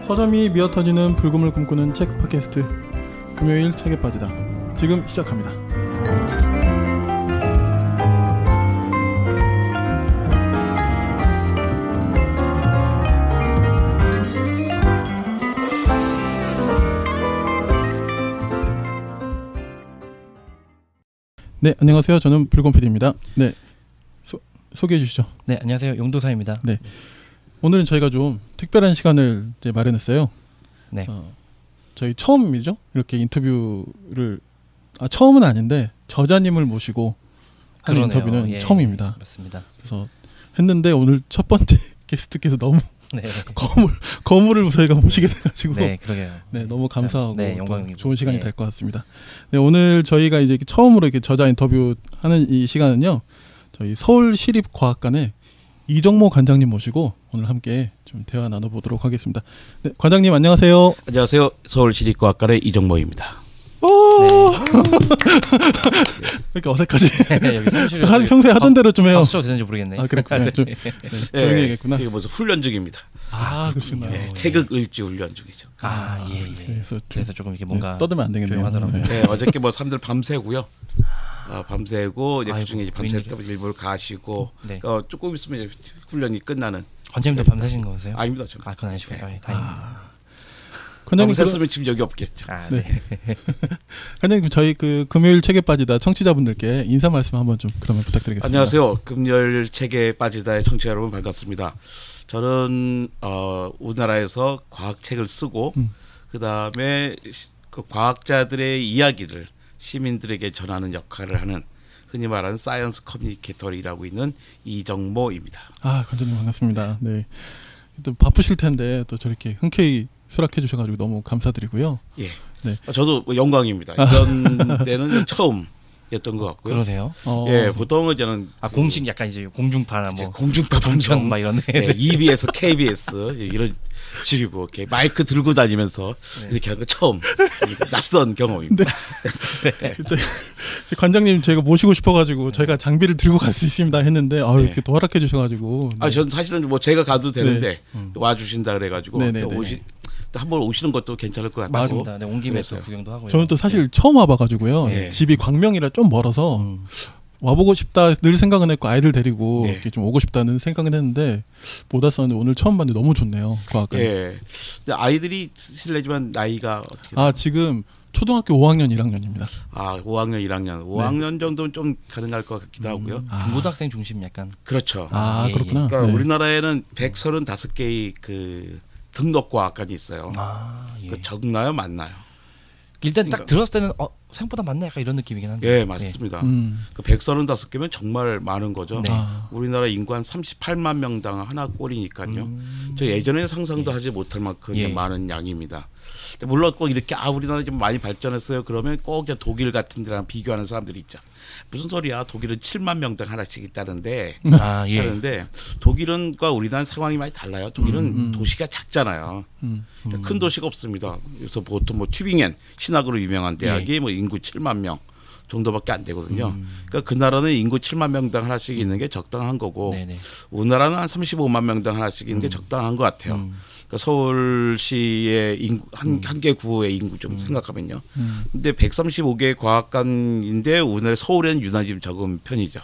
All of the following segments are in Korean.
서점이 미어터지는 불금을 꿈꾸는 책 팟캐스트 금요일 책에 빠지다 지금 시작합니다. 네, 안녕하세요. 저는 불금 PD입니다. 네, 소개해 주시죠. 네, 안녕하세요. 용도사입니다. 네, 오늘은 저희가 좀 특별한 시간을 이제 마련했어요. 네. 저희 처음이죠. 이렇게 인터뷰를 처음은 아닌데 저자님을 모시고 하는 인터뷰는 처음입니다. 맞습니다. 그래서 했는데 오늘 첫 번째 게스트께서 너무 네. 거물을 저희가 모시게 돼가지고 네, 그러게요. 네, 너무 감사하고 네, 영광입니다. 좋은 시간이 될 것 같습니다. 네, 오늘 저희가 이제 처음으로 이렇게 저자 인터뷰하는 이 시간은요, 저희 서울시립과학관의 이정모 관장님 모시고 오늘 함께 좀 대화 나눠보도록 하겠습니다. 네, 관장님 안녕하세요. 안녕하세요. 서울시립과학관의 이정모입니다. 네. 그러니까 어색하지. 네, 여기 사무실에 평소에 하던 대로 좀 해요. 박수 되는지 모르겠네. 아, 그랬구나. 좀 조용히 해야겠구나. 이게 무슨 훈련 중입니다. 아, 그렇구나. 네, 태극 을지 훈련 중이죠. 예. 그래서 조금 이렇게 뭔가 떠들면 안 되겠네요. 조용하더라고요. 네, 어저께 뭐 사람들 밤새고요. 밤새고 이제 그중에 밤샐 때 일부러 가시고, 네. 조금 있으면 이제 훈련이 끝나는. 관장님도 밤새신 거세요? 아닙니다, 저는. 그건 아니시고요. 다행입니다. 관장님 밤샜으면 지금 여기 없겠죠. 네. 관장님 저희 그 금요일 책에 빠지다 청취자분들께 인사 말씀 한번 좀 그러면 부탁드리겠습니다. 안녕하세요. 금요일 책에 빠지다의 청취자 여러분 반갑습니다. 저는 우리나라에서 과학책을 쓰고 그 다음에 그 과학자들의 이야기를 시민들에게 전하는 역할을 하는 흔히 말하는 사이언스 커뮤니케이터를 일하고 있는 이정모입니다. 관장님 반갑습니다. 네. 또 바쁘실 텐데 또 저렇게 흔쾌히 수락해 주셔가지고 너무 감사드리고요. 예. 네. 저도 영광입니다. 이런 때는 처음이었던 것 같고요. 그러세요? 예, 보통은 저는 공식 약간 이제 공중파나 뭐 공중파 방송 막 이런 EBS, KBS 이런 식이고 이렇게 마이크 들고 다니면서 이렇게 하는 거 처음 낯선 경험입니다. 네. 관장님 저희가 모시고 싶어가지고 저희가 장비를 들고 갈 수 있습니다 했는데 이렇게 또 허락해 주셔가지고. 저는 사실은 뭐 제가 가도 되는데 와주신다 그래가지고 한번 오시는 것도 괜찮을 것 같아요. 맞습니다. 네, 온 김에서 구경도 하고요. 저는 또 사실 처음 와봐가지고요. 집이 광명이라 좀 멀어서 와보고 싶다 늘 생각은 했고 아이들 데리고 이렇게 좀 오고 싶다는 생각은 했는데 못 왔었는데 오늘 처음 봤는데 너무 좋네요. 과학관. 예. 근데 아이들이 실례지만 나이가 어떻게? 지금 초등학교 5학년 1학년입니다. 5학년 1학년. 5학년 정도는 좀 가능할 것 같기도 하고요. 중고등학생 중심 약간. 그렇죠. 그렇구나. 그러니까 우리나라에는 135개의 그 등록과학관이 있어요. 적나요, 맞나요? 일단 딱 들었을 때는 생각보다 많네 약간 이런 느낌이긴 한데. 예, 맞습니다. 그 135개면 정말 많은 거죠. 네. 우리나라 인구 한 38만 명당 하나 꼴이니까요. 저 예전에 상상도 하지 못할 만큼 많은 양입니다. 물론 꼭 이렇게 우리나라 좀 많이 발전했어요. 그러면 꼭 독일 같은 데랑 비교하는 사람들이 있죠. 무슨 소리야? 독일은 7만 명당 하나씩 있다는데 하는데 독일은과 우리나라는 상황이 많이 달라요. 독일은 도시가 작잖아요. 큰 도시가 없습니다. 그래서 보통 뭐 튜빙엔 신학으로 유명한 대학이 뭐 인구 7만 명 정도밖에 안 되거든요. 그러니까 그 나라는 인구 7만 명당 하나씩 있는 게 적당한 거고 우리나라는 한 35만 명당 하나씩 있는 게 적당한 것 같아요. 그러니까 서울시의 인구 한 개 구의 인구 좀 생각하면요. 근데 135개 과학관인데 오늘 서울에는 유난히 좀 적은 편이죠.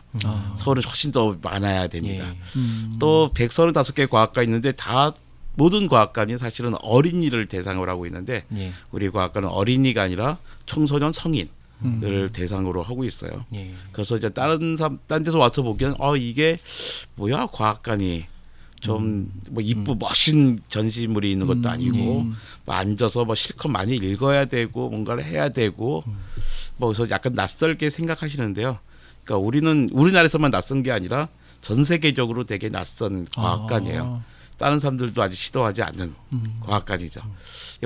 서울은 훨씬 더 많아야 됩니다. 또 135개 과학관 있는데 다 모든 과학관이 사실은 어린이를 대상으로 하고 있는데 우리 과학관은 어린이가 아니라 청소년 성인을 대상으로 하고 있어요. 그래서 이제 딴 데서 와서 보기엔 이게 뭐야 과학관이 좀 뭐 멋진 전시물이 있는 것도 아니고 뭐 앉아서 뭐 실컷 많이 읽어야 되고 뭔가를 해야 되고 뭐 그래서 약간 낯설게 생각하시는데요. 그러니까 우리나라에서만 낯선 게 아니라 전 세계적으로 되게 낯선 과학관이에요. 다른 사람들도 아직 시도하지 않는 과학관이죠.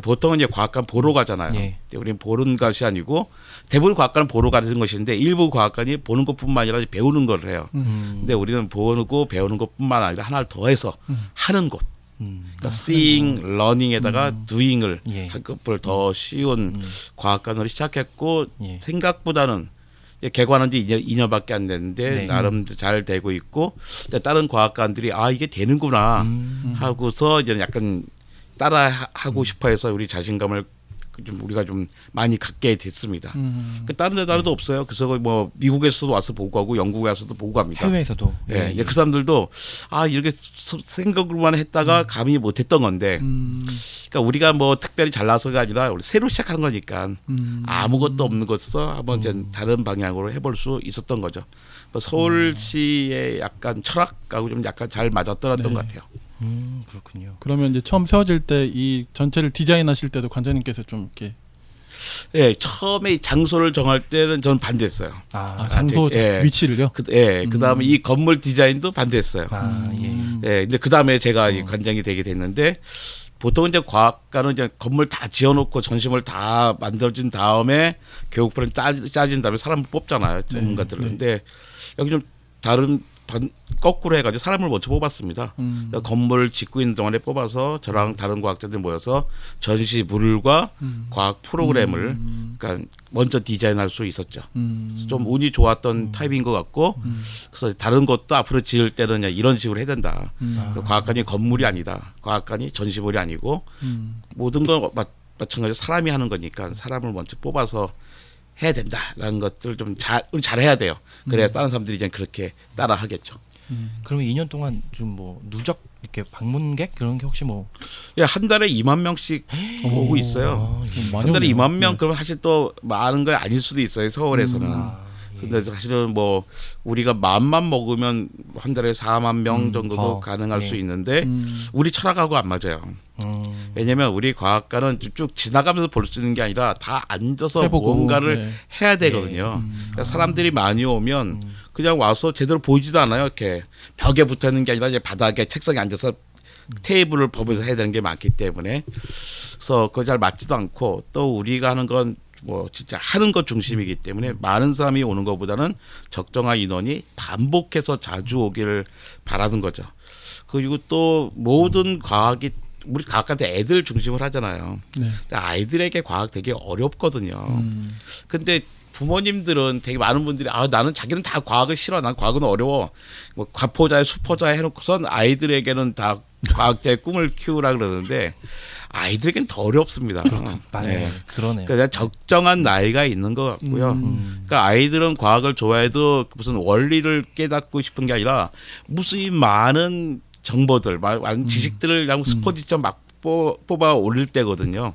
보통은 이제 과학관 보러 가잖아요. 우리는 보는 것이 아니고 대부분 과학관은 보러 가는 것인데 일부 과학관이 보는 것뿐만 아니라 배우는 걸 해요. 근데 우리는 보고 배우는 것뿐만 아니라 하나를 더해서 하는 것. 그러니까 seeing, learning에다가 doing을 한꺼풀 더 쉬운 과학관으로 시작했고 생각보다는 개관한 지 2년밖에 안 됐는데 나름 잘 되고 있고 다른 과학관들이 이게 되는구나 하고서 이제 약간 따라 하고 싶어해서 우리 자신감을 좀 우리가 좀 많이 갖게 됐습니다. 다른 데도 없어요. 그래서 뭐 미국에서도 와서 보고 가고 영국에 와서도 보고 갑니다. 해외에서도. 예, 그 사람들도 이렇게 생각으로만 했다가 감히 못했던 건데, 그러니까 우리가 뭐 특별히 잘나서가 아니라 우리 새로 시작하는 거니까 아무것도 없는 것에서 한번 이제 다른 방향으로 해볼 수 있었던 거죠. 서울시의 약간 철학하고 좀 약간 잘 맞아떨어졌던 것 같아요. 그렇군요. 그러면 이제 처음 세워질 때 이 전체를 디자인하실 때도 관장님께서 좀 이렇게 처음에 장소를 정할 때는 저는 반대했어요. 장소 위치를요? 그다음에 이 건물 디자인도 반대했어요. 근데 그다음에 제가 관장이 되게 됐는데 보통 이제 과학과는 이제 건물 다 지어놓고 전시물 다 만들어진 다음에 교육프로그램 짜진 다음에 사람을 뽑잖아요. 전문가들을. 근데 여기 좀 다른 거꾸로 해가지고 사람을 먼저 뽑았습니다. 그러니까 건물 짓고 있는 동안에 뽑아서 저랑 다른 과학자들 모여서 전시물과 과학 프로그램을 그러니까 먼저 디자인할 수 있었죠. 좀 운이 좋았던 타입인 것 같고 그래서 다른 것도 앞으로 지을 때는 이런 식으로 해야 된다. 과학관이 건물이 아니다. 과학관이 전시물이 아니고 모든 거 마찬가지로 사람이 하는 거니까 사람을 먼저 뽑아서 해야 된다라는 것들 좀 잘해야 돼요. 그래야 다른 사람들이 이제 그렇게 따라 하겠죠. 그러면 2년 동안 좀 뭐 누적 이렇게 방문객 그런 게 혹시 뭐 한 달에 2만 명씩 오고 있어요. 한 달에 2만 명 그러면 사실 또 많은 거 아닐 수도 있어요. 서울에서는. 근데 사실은 뭐 우리가 마음만 먹으면 한 달에 4만 명 정도도 가능할 수 있는데 우리 철학하고 안 맞아요. 왜냐면 우리 과학과는 쭉 지나가면서 볼 수 있는 게 아니라 다 앉아서 해보고, 뭔가를 해야 되거든요. 그러니까 사람들이 많이 오면 그냥 와서 제대로 보이지도 않아요. 이렇게 벽에 붙어 있는 게 아니라 이제 바닥에 책상에 앉아서 테이블을 보면서 해야 되는 게 많기 때문에 그래서 그거 잘 맞지도 않고 또 우리가 하는 건 뭐 진짜 하는 것 중심이기 때문에 많은 사람이 오는 것보다는 적정한 인원이 반복해서 자주 오기를 바라는 거죠. 그리고 또 모든 과학이 우리 과학한테 애들 중심을 하잖아요. 아이들에게 과학 되게 어렵거든요. 근데 부모님들은 되게 많은 분들이 나는 자기는 다 과학을 싫어. 난 과학은 어려워. 뭐 과포자에 수포자에 해놓고선 아이들에게는 다 과학자의 꿈을 키우라 그러는데 아이들에겐 더 어렵습니다. 맞아요. 그러네요. 그러니까 적정한 나이가 있는 것 같고요. 그러니까 아이들은 과학을 좋아해도 무슨 원리를 깨닫고 싶은 게 아니라 무수히 많은 정보들, 많은 지식들을 그냥 스포지처럼 막 뽑아 올릴 때거든요.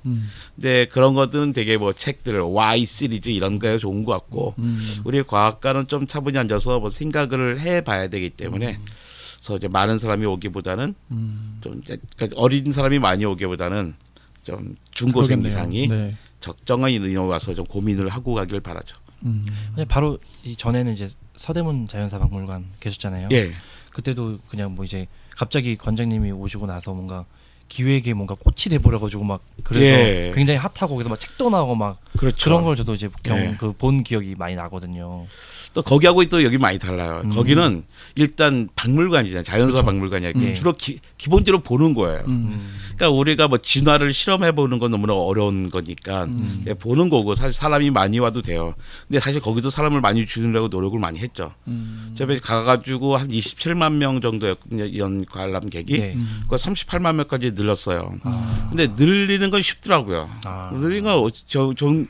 근데 그런 것들은 되게 뭐 책들, Y 시리즈 이런 거에 좋은 것 같고 우리 과학과는 좀 차분히 앉아서 뭐 생각을 해봐야 되기 때문에 그래서 이제 많은 사람이 오기보다는 좀 어린 사람이 많이 오기보다는 좀 중고생 이상이 적정한 인원이 와서 좀 고민을 하고 가길 바라죠. 바로 이 전에는 이제 서대문 자연사박물관 계셨잖아요. 그때도 그냥 뭐 이제 갑자기 관장님이 오시고 나서 뭔가 기획에 뭔가 꽃이 돼버려가지고 막 그래서 굉장히 핫하고 그래서 막 책도 나오고 막 그런 걸 저도 이제 본 기억이 많이 나거든요. 또 거기하고 또 여기 많이 달라요. 거기는 일단 박물관이잖아요. 자연사 박물관이야. 주로 기본적으로 보는 거예요. 그러니까 우리가 뭐 진화를 실험해 보는 건 너무나 어려운 거니까 보는 거고 사실 사람이 많이 와도 돼요. 근데 사실 거기도 사람을 많이 주려고 노력을 많이 했죠. 제가 가가지고 한 27만 명 정도였거든요. 이런 관람객이. 그거 38만 명까지 늘렸어요. 근데 늘리는 건 쉽더라고요. 늘리는 건 좀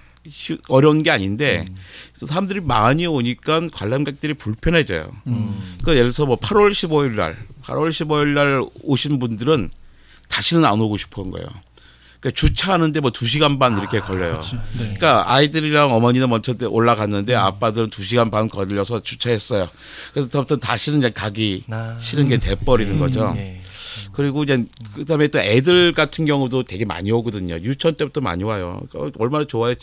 어려운 게 아닌데 사람들이 많이 오니까 관람객들이 불편해져요. 그러니까 예를 들어서 뭐 8월 15일 날 오신 분들은 다시는 안 오고 싶은 거예요. 그러니까 주차하는데 뭐 2시간 반 이렇게 걸려요. 그러니까 아이들이랑 어머니는 먼저 올라갔는데 아빠들은 2시간 반 걸려서 주차했어요. 그래서 다시는 이제 가기 싫은 게 돼버리는 거죠. 그리고 이제 그다음에 또 애들 같은 경우도 되게 많이 오거든요. 유치원 때부터 많이 와요. 얼마나 좋아요.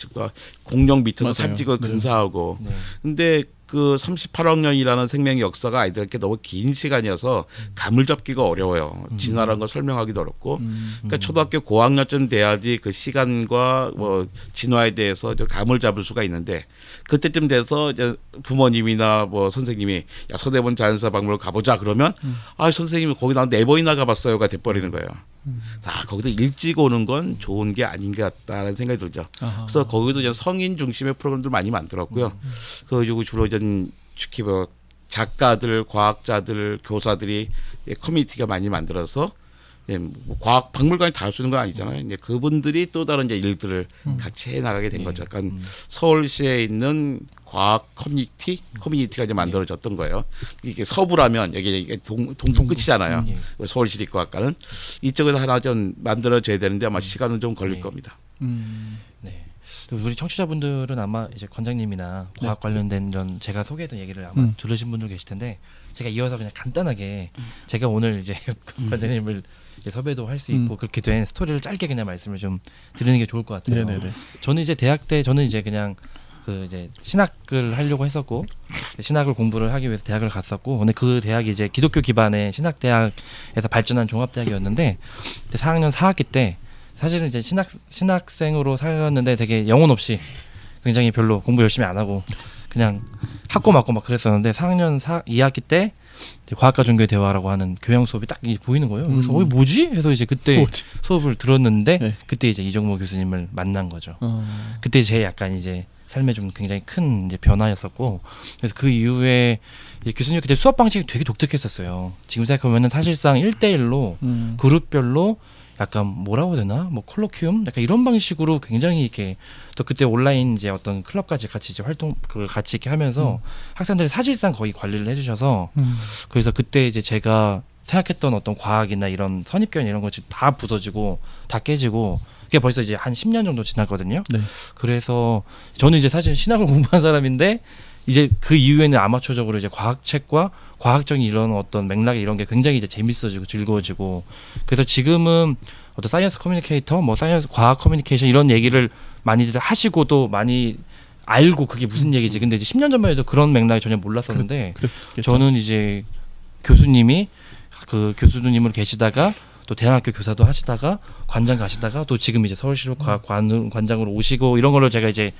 공룡 밑에서 사진 찍어 근사하고. 근데 그 38억년이라는 생명의 역사가 아이들에게 너무 긴 시간이어서 감을 잡기가 어려워요. 진화라는 걸 설명하기도 어렵고. 그러니까 초등학교 고학년쯤 돼야지 그 시간과 뭐 진화에 대해서 감을 잡을 수가 있는데 그때쯤 돼서 이제 부모님이나 뭐 선생님이 야 서대문 자연사 박물관 가보자 그러면 선생님이 거기 나 4번이나 가봤어요가 돼버리는 거예요. 거기서 일찍 오는 건 좋은 게 아닌 것 같다는 생각이 들죠. 그래서 거기도 이제 성인 중심의 프로그램들 많이 만들었고요. 그리고 주로 이제 특히 뭐 작가들, 과학자들, 교사들이 커뮤니티가 많이 만들어서 예, 뭐 과학 박물관이 다 할 수 있는 건 아니잖아요. 이제 그분들이 또 다른 이제 일들을 같이 해 나가게 된 거죠. 그러니까 서울시에 있는 과학 커뮤니티가 이제 만들어졌던 거예요. 이게 서부라면 여기 동부 끝이잖아요. 서울시립과학과는 이쪽에서 하나 좀 만들어져야 되는데 아마 시간은 좀 걸릴 겁니다. 네. 우리 청취자분들은 아마 이제 관장님이나 과학 관련된 이런 제가 소개했던 얘기를 아마 들으신 분들 계실 텐데 제가 이어서 그냥 간단하게 제가 오늘 이제 관장님을 이제 섭외도 할 수 있고 그렇게 된 스토리를 짧게 그냥 말씀을 좀 드리는 게 좋을 것 같아요. 네네네. 저는 이제 대학 때 저는 이제 그냥 그 이제 신학을 하려고 했었고 신학을 공부를 하기 위해서 대학을 갔었고 근데 그 대학이 이제 기독교 기반의 신학대학에서 발전한 종합대학이었는데 4학년 4학기 때 사실은 이제 신학생으로 살았는데 되게 영혼 없이 굉장히 별로 공부 열심히 안 하고 그냥 학고 맞고 막 그랬었는데 4학년 2학기 때 이제 과학과 종교의 대화라고 하는 교양 수업이 딱 보이는 거예요. 그래서 뭐지? 해서 이제 그때 수업을 들었는데 네. 그때 이제 이정모 교수님을 만난 거죠. 그때 제 약간 이제 삶에 좀 굉장히 큰 이제 변화였었고 그래서 그 이후에 교수님 그때 수업 방식이 되게 독특했었어요. 지금 생각하면은 사실상 1대1로 그룹별로 약간 뭐라고 해야 되나 뭐 콜로퀴움 약간 이런 방식으로 굉장히 이렇게 또 그때 온라인 이제 어떤 클럽까지 같이 이제 활동 그걸 같이 이렇게 하면서 학생들이 사실상 거의 관리를 해주셔서 그래서 그때 이제 제가 생각했던 어떤 과학이나 이런 선입견 이런 것이 다 부서지고 다 깨지고 그게 벌써 이제 한 10년 정도 지났거든요. 네. 그래서 저는 이제 사실 신학을 공부한 사람인데 이제 그 이후에는 아마추어적으로 이제 과학책과 과학적인 이런 어떤 맥락 이런 게 굉장히 이제 재밌어지고 즐거워지고 그래서 지금은 어떤 사이언스 커뮤니케이터 뭐 사이언스 과학 커뮤니케이션 이런 얘기를 많이들 하시고 또 많이 알고 그게 무슨 얘기지 근데 이제 10년 전만 해도 그런 맥락이 전혀 몰랐었는데 저는 이제 교수님이 그 교수님으로 계시다가 또 대학교 교사도 하시다가 관장 가시다가 또 지금 이제 서울시립과학 관장으로 오시고 이런 걸로 제가 이제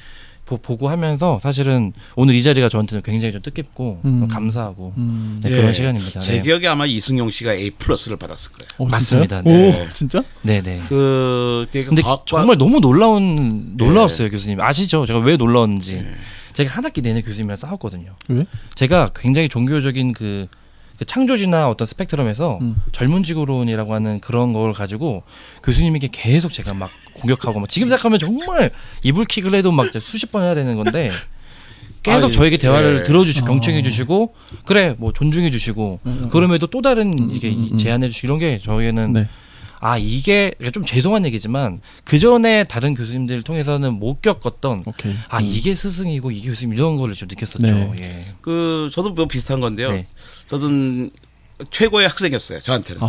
보고 하면서 사실은 오늘 이 자리가 저한테는 굉장히 좀 뜻깊고 감사하고 네, 그런 시간입니다. 제 기억에 아마 이승용 씨가 A+를 받았을 거예요. 맞습니다. 네. 오, 진짜? 네네. 근데 정말 너무 놀라웠어요. 교수님 아시죠? 제가 왜 놀라웠는지. 제가 한 학기 내내 교수님이랑 싸웠거든요. 왜? 제가 굉장히 종교적인 그 창조지나 어떤 스펙트럼에서 젊은 지구론이라고 하는 그런 걸 가지고 교수님에게 계속 제가 막 공격하고 막 지금 생각하면 정말 이불킥을 해도 막 수십 번 해야 되는 건데 계속 저에게 대화를 들어주시고 경청해 주시고 그래 뭐 존중해 주시고 그럼에도 또 다른 이게 제안해 주시고 이런 게 저에게는 이게 좀 죄송한 얘기지만 그 전에 다른 교수님들 통해서는 못 겪었던 이게 스승이고 이게 교수님 이런 거를 좀 느꼈었죠. 네. 예. 저도 뭐 비슷한 건데요. 네. 저는 최고의 학생이었어요. 저한테는.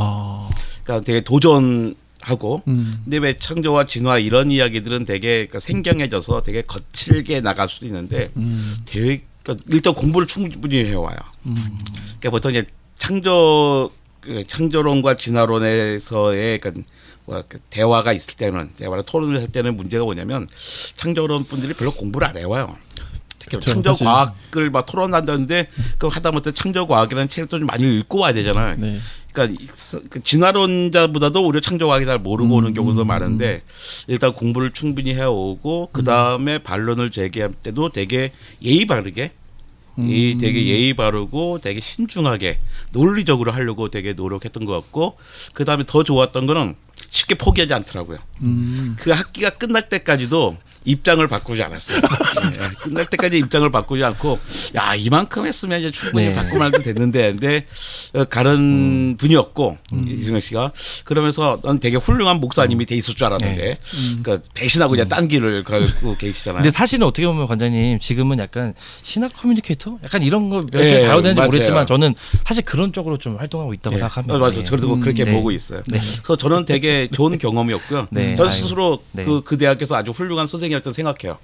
그러니까 되게 도전하고 근데 왜 창조와 진화 이런 이야기들은 되게 그러니까 생경해져서 되게 거칠게 나갈 수도 있는데 되게 그러니까 일단 공부를 충분히 해와요. 그러니까 보통 이제 창조론과 진화론에서의 대화가 있을 때는 대화를 토론을 할 때는 문제가 뭐냐면 창조론 분들이 별로 공부를 안 해와요. 그렇죠, 창조과학을 막 토론한다는데 그 하다못해 창조과학이라는 책도 좀 많이 읽고 와야 되잖아요. 네. 그러니까 진화론자보다도 오히려 창조과학이 잘 모르고 오는 경우도 많은데 일단 공부를 충분히 해오고 그 다음에 반론을 제기할 때도 되게 예의 바르게 되게 예의 바르고 되게 신중하게 논리적으로 하려고 되게 노력했던 것 같고 그 다음에 더 좋았던 거는 쉽게 포기하지 않더라고요. 그 학기가 끝날 때까지도 입장을 바꾸지 않았어요. 네, 끝날 때까지 입장을 바꾸지 않고 야 이만큼 했으면 이제 충분히 바꾸고 말도 됐는데 근데 가른 분이었고 이승용 씨가 그러면서 넌 되게 훌륭한 목사님이 돼 있을 줄 알았는데 그러니까 배신하고 그냥 딴 길을 가고 계시잖아요. 근데 사실은 어떻게 보면 관장님 지금은 약간 신학 커뮤니케이터 약간 이런 거 며칠 다뤄되는지 모르겠지만 저는 사실 그런 쪽으로 좀 활동하고 있다고 생각합니다. 맞아요. 저도 그렇게 보고 있어요. 그래서 저는 되게 좋은 경험이었고요. 저는 스스로 그 대학에서 아주 훌륭한 선생님이었다고 생각해요.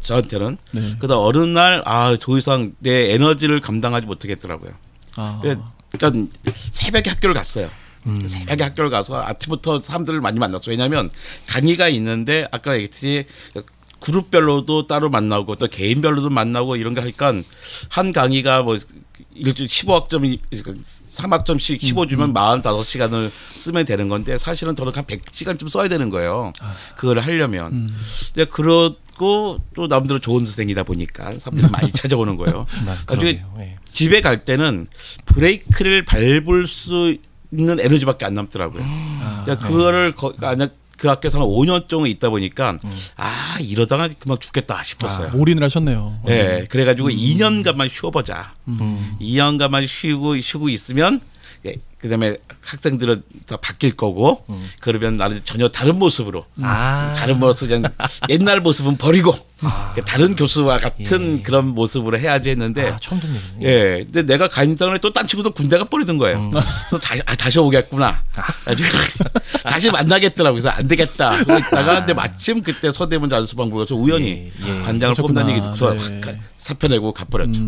저한테는. 그러다 어느 날 더 이상 내 에너지를 감당하지 못하겠더라고요. 그러니까 새벽에 학교를 갔어요. 새벽에 학교를 가서 아침부터 사람들을 많이 만났어요. 왜냐하면 강의가 있는데 아까 얘기했듯이 그룹별로도 따로 만나고 또 개인별로도 만나고 이런 거 하니까 한 강의가 뭐 15학점이 3학점씩 15주면 45시간을 쓰면 되는 건데 사실은 저는 한 100시간쯤 써야 되는 거예요. 그걸 하려면. 근데 그러고 또 남들은 좋은 선생이다 보니까 사람들이 많이 찾아오는 거예요. 나중에 집에 갈 때는 브레이크를 밟을 수 있는 에너지밖에 안 남더라고요. 그러니까 그거를 그 학교에서는 5년 동안 있다 보니까 이러다가 그만 죽겠다 싶었어요. 올인을 하셨네요. 네, 그래가지고 2년간만 쉬어보자. 2년간만 쉬고 있으면 그다음에 학생들은 더 바뀔 거고 그러면 나는 전혀 다른 모습으로 다른 모습 옛날 모습은 버리고 다른 교수와 같은 그런 모습으로 해야지 했는데 처음 듣는 예, 근데 내가 간다고 또 딴 친구도 군대가 버리는 거예요. 그래서 다시 오겠구나. 다시 만나겠더라고. 그래서 안 되겠다. 그러고 있다가 근데 마침 그때 서대문 자연수방부에서 우연히 관장을 뽑는다는 얘기 듣고서 사표 내고 가버렸죠.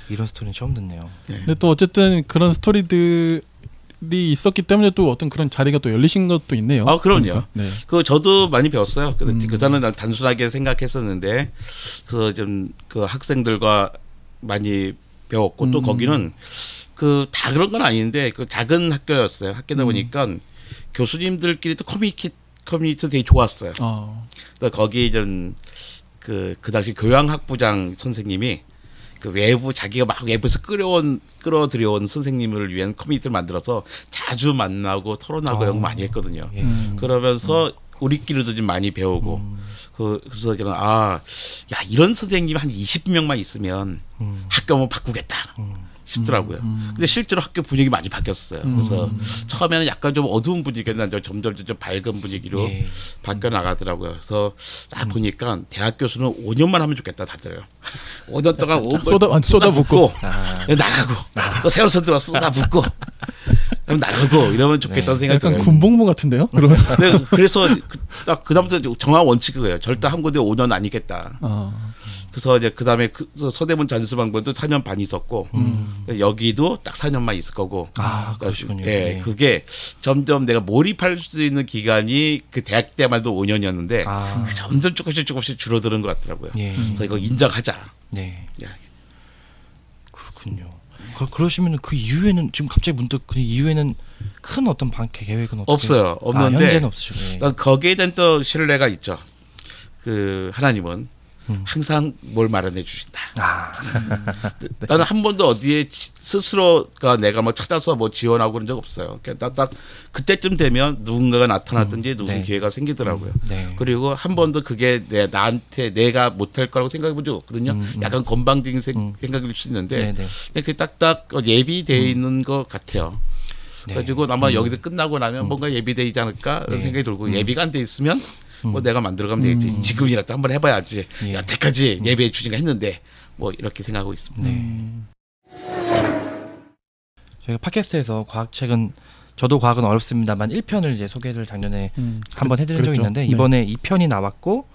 이런 스토리는 처음 듣네요. 근데 또 어쨌든 그런 스토리들이 있었기 때문에 또 어떤 그런 자리가 또 열리신 것도 있네요. 그럼요. 그러니까. 네. 그 저도 많이 배웠어요. 그전에는 난 단순하게 생각했었는데 그 좀 그 학생들과 많이 배웠고 또 거기는 그 다 그런 건 아닌데 그 작은 학교였어요. 학교다 보니까 교수님들끼리 또 커뮤니티 되게 좋았어요. 그래서 거기 좀 그 당시 교양학부장 선생님이 그 외부 자기가 막 외부에서 끌어들여온 선생님을 위한 커뮤니티를 만들어서 자주 만나고 토론하고 이런 거 많이 했거든요. 그러면서 우리끼리도 좀 많이 배우고 그래서 저는 이런 선생님 한 20명만 있으면 학교 한번 바꾸겠다 싶더라고요. 근데 실제로 학교 분위기 많이 바뀌었어요. 그래서 처음에는 약간 좀 어두운 분위기였는데 점점 밝은 분위기로 바뀌어 나가더라고요. 그래서 딱 보니까 대학 교수는 5년만 하면 좋겠다 다들. 5년 동안 쏟아붓고 나가고 또 새로운 선들 와서 쏟아붓고 나가고 이러면 좋겠다는 생각이 들어요. 약간 군복무 같은데요? 그러면 그래서 딱 그다음부터 정한 원칙이 그거예요. 절대 한 군데 5년 아니겠다. 그래서 이제 그다음에 서대문 자연수방부도 4년 반 있었고 여기도 딱 4년만 있을 거고. 그러시군요. 예, 그게 점점 내가 몰입할 수 있는 기간이 그 대학 때만 해도 5년이었는데 점점 조금씩 줄어드는 것 같더라고요. 그래서 이거 인정하자. 네. 그렇군요. 그러시면 그 이후에는 지금 갑자기 문득 그 이후에는 큰 어떤 계획은 없어요. 없는데 현재는 없으시고. 거기에 대한 또 신뢰가 있죠. 그 하나님은 항상 뭘 마련해 주신다. 나는 한 번도 어디에 스스로가 내가 뭐 찾아서 뭐 지원하고 그런 적 없어요. 딱 그때쯤 되면 누군가가 나타났든지 누군 기회가 생기더라고요. 그리고 한 번도 그게 나한테 내가 못할 거라고 생각해 본 적 없거든요. 약간 건방진 생각일 수 있는데 그게 딱딱 예비되어 있는 것 같아요. 그래가지고 아마 여기서 끝나고 나면 뭔가 예비되어 있지 않을까 이런 생각이 들고 예비가 안 돼 있으면 뭐 내가 만들어가면 되겠지. 지금이라도 한번 해봐야지. 여태까지 예배에 추진가 했는데 뭐 이렇게 생각하고 있습니다. 저희가 팟캐스트에서 과학책은 저도 과학은 어렵습니다만 1편을 이제 소개를 작년에 한번 해드린 적이 있는데 이번에 2편이 나왔고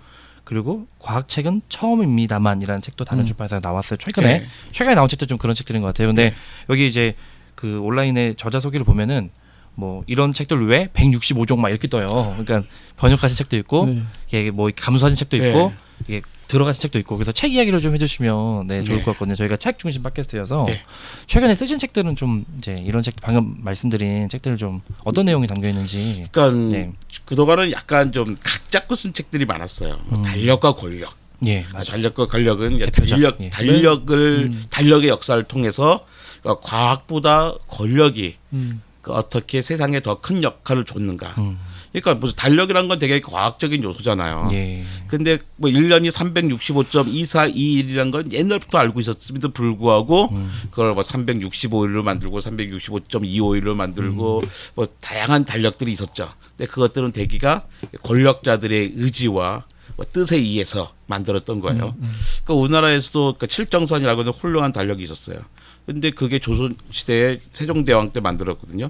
그리고 과학책은 처음입니다만이라는 책도 다른 출판사에 나왔어요. 최근에 나온 책도 좀 그런 책들인 것 같아요. 근데 여기 이제 그 온라인에 저자 소개를 보면은 뭐 이런 책들 외에 165종 막 이렇게 떠요. 그러니까 번역하신 책도 있고 이게 뭐 감수하신 책도 있고 이게 들어가신 책도 있고 그래서 책 이야기를 좀 해주시면 좋을 것 같거든요. 저희가 책 중심 팟캐스트여서 최근에 쓰신 책들은 좀 이제 이런 책 방금 말씀드린 책들을 좀 어떤 내용이 담겨 있는지. 그러니까 그동안은 약간 좀 각 잡고 쓴 책들이 많았어요. 달력과 권력. 달력과 권력은 달력의 역사를 통해서 과학보다 권력이 어떻게 세상에 더 큰 역할을 줬는가. 그러니까 무슨 달력이란 건 되게 과학적인 요소잖아요. 근데 뭐 1년이 365.2421이란 건 옛날부터 알고 있었음에도 불구하고 그걸 뭐 365일로 만들고 365.251로 만들고 뭐 다양한 달력들이 있었죠. 근데 그것들은 대기가 권력자들의 의지와 뭐 뜻에 의해서 만들었던 거예요. 그러니까 우리나라에서도 그 칠정선이라고 하는 훌륭한 달력이 있었어요. 근데 그게 조선 시대에 세종대왕 때 만들었거든요.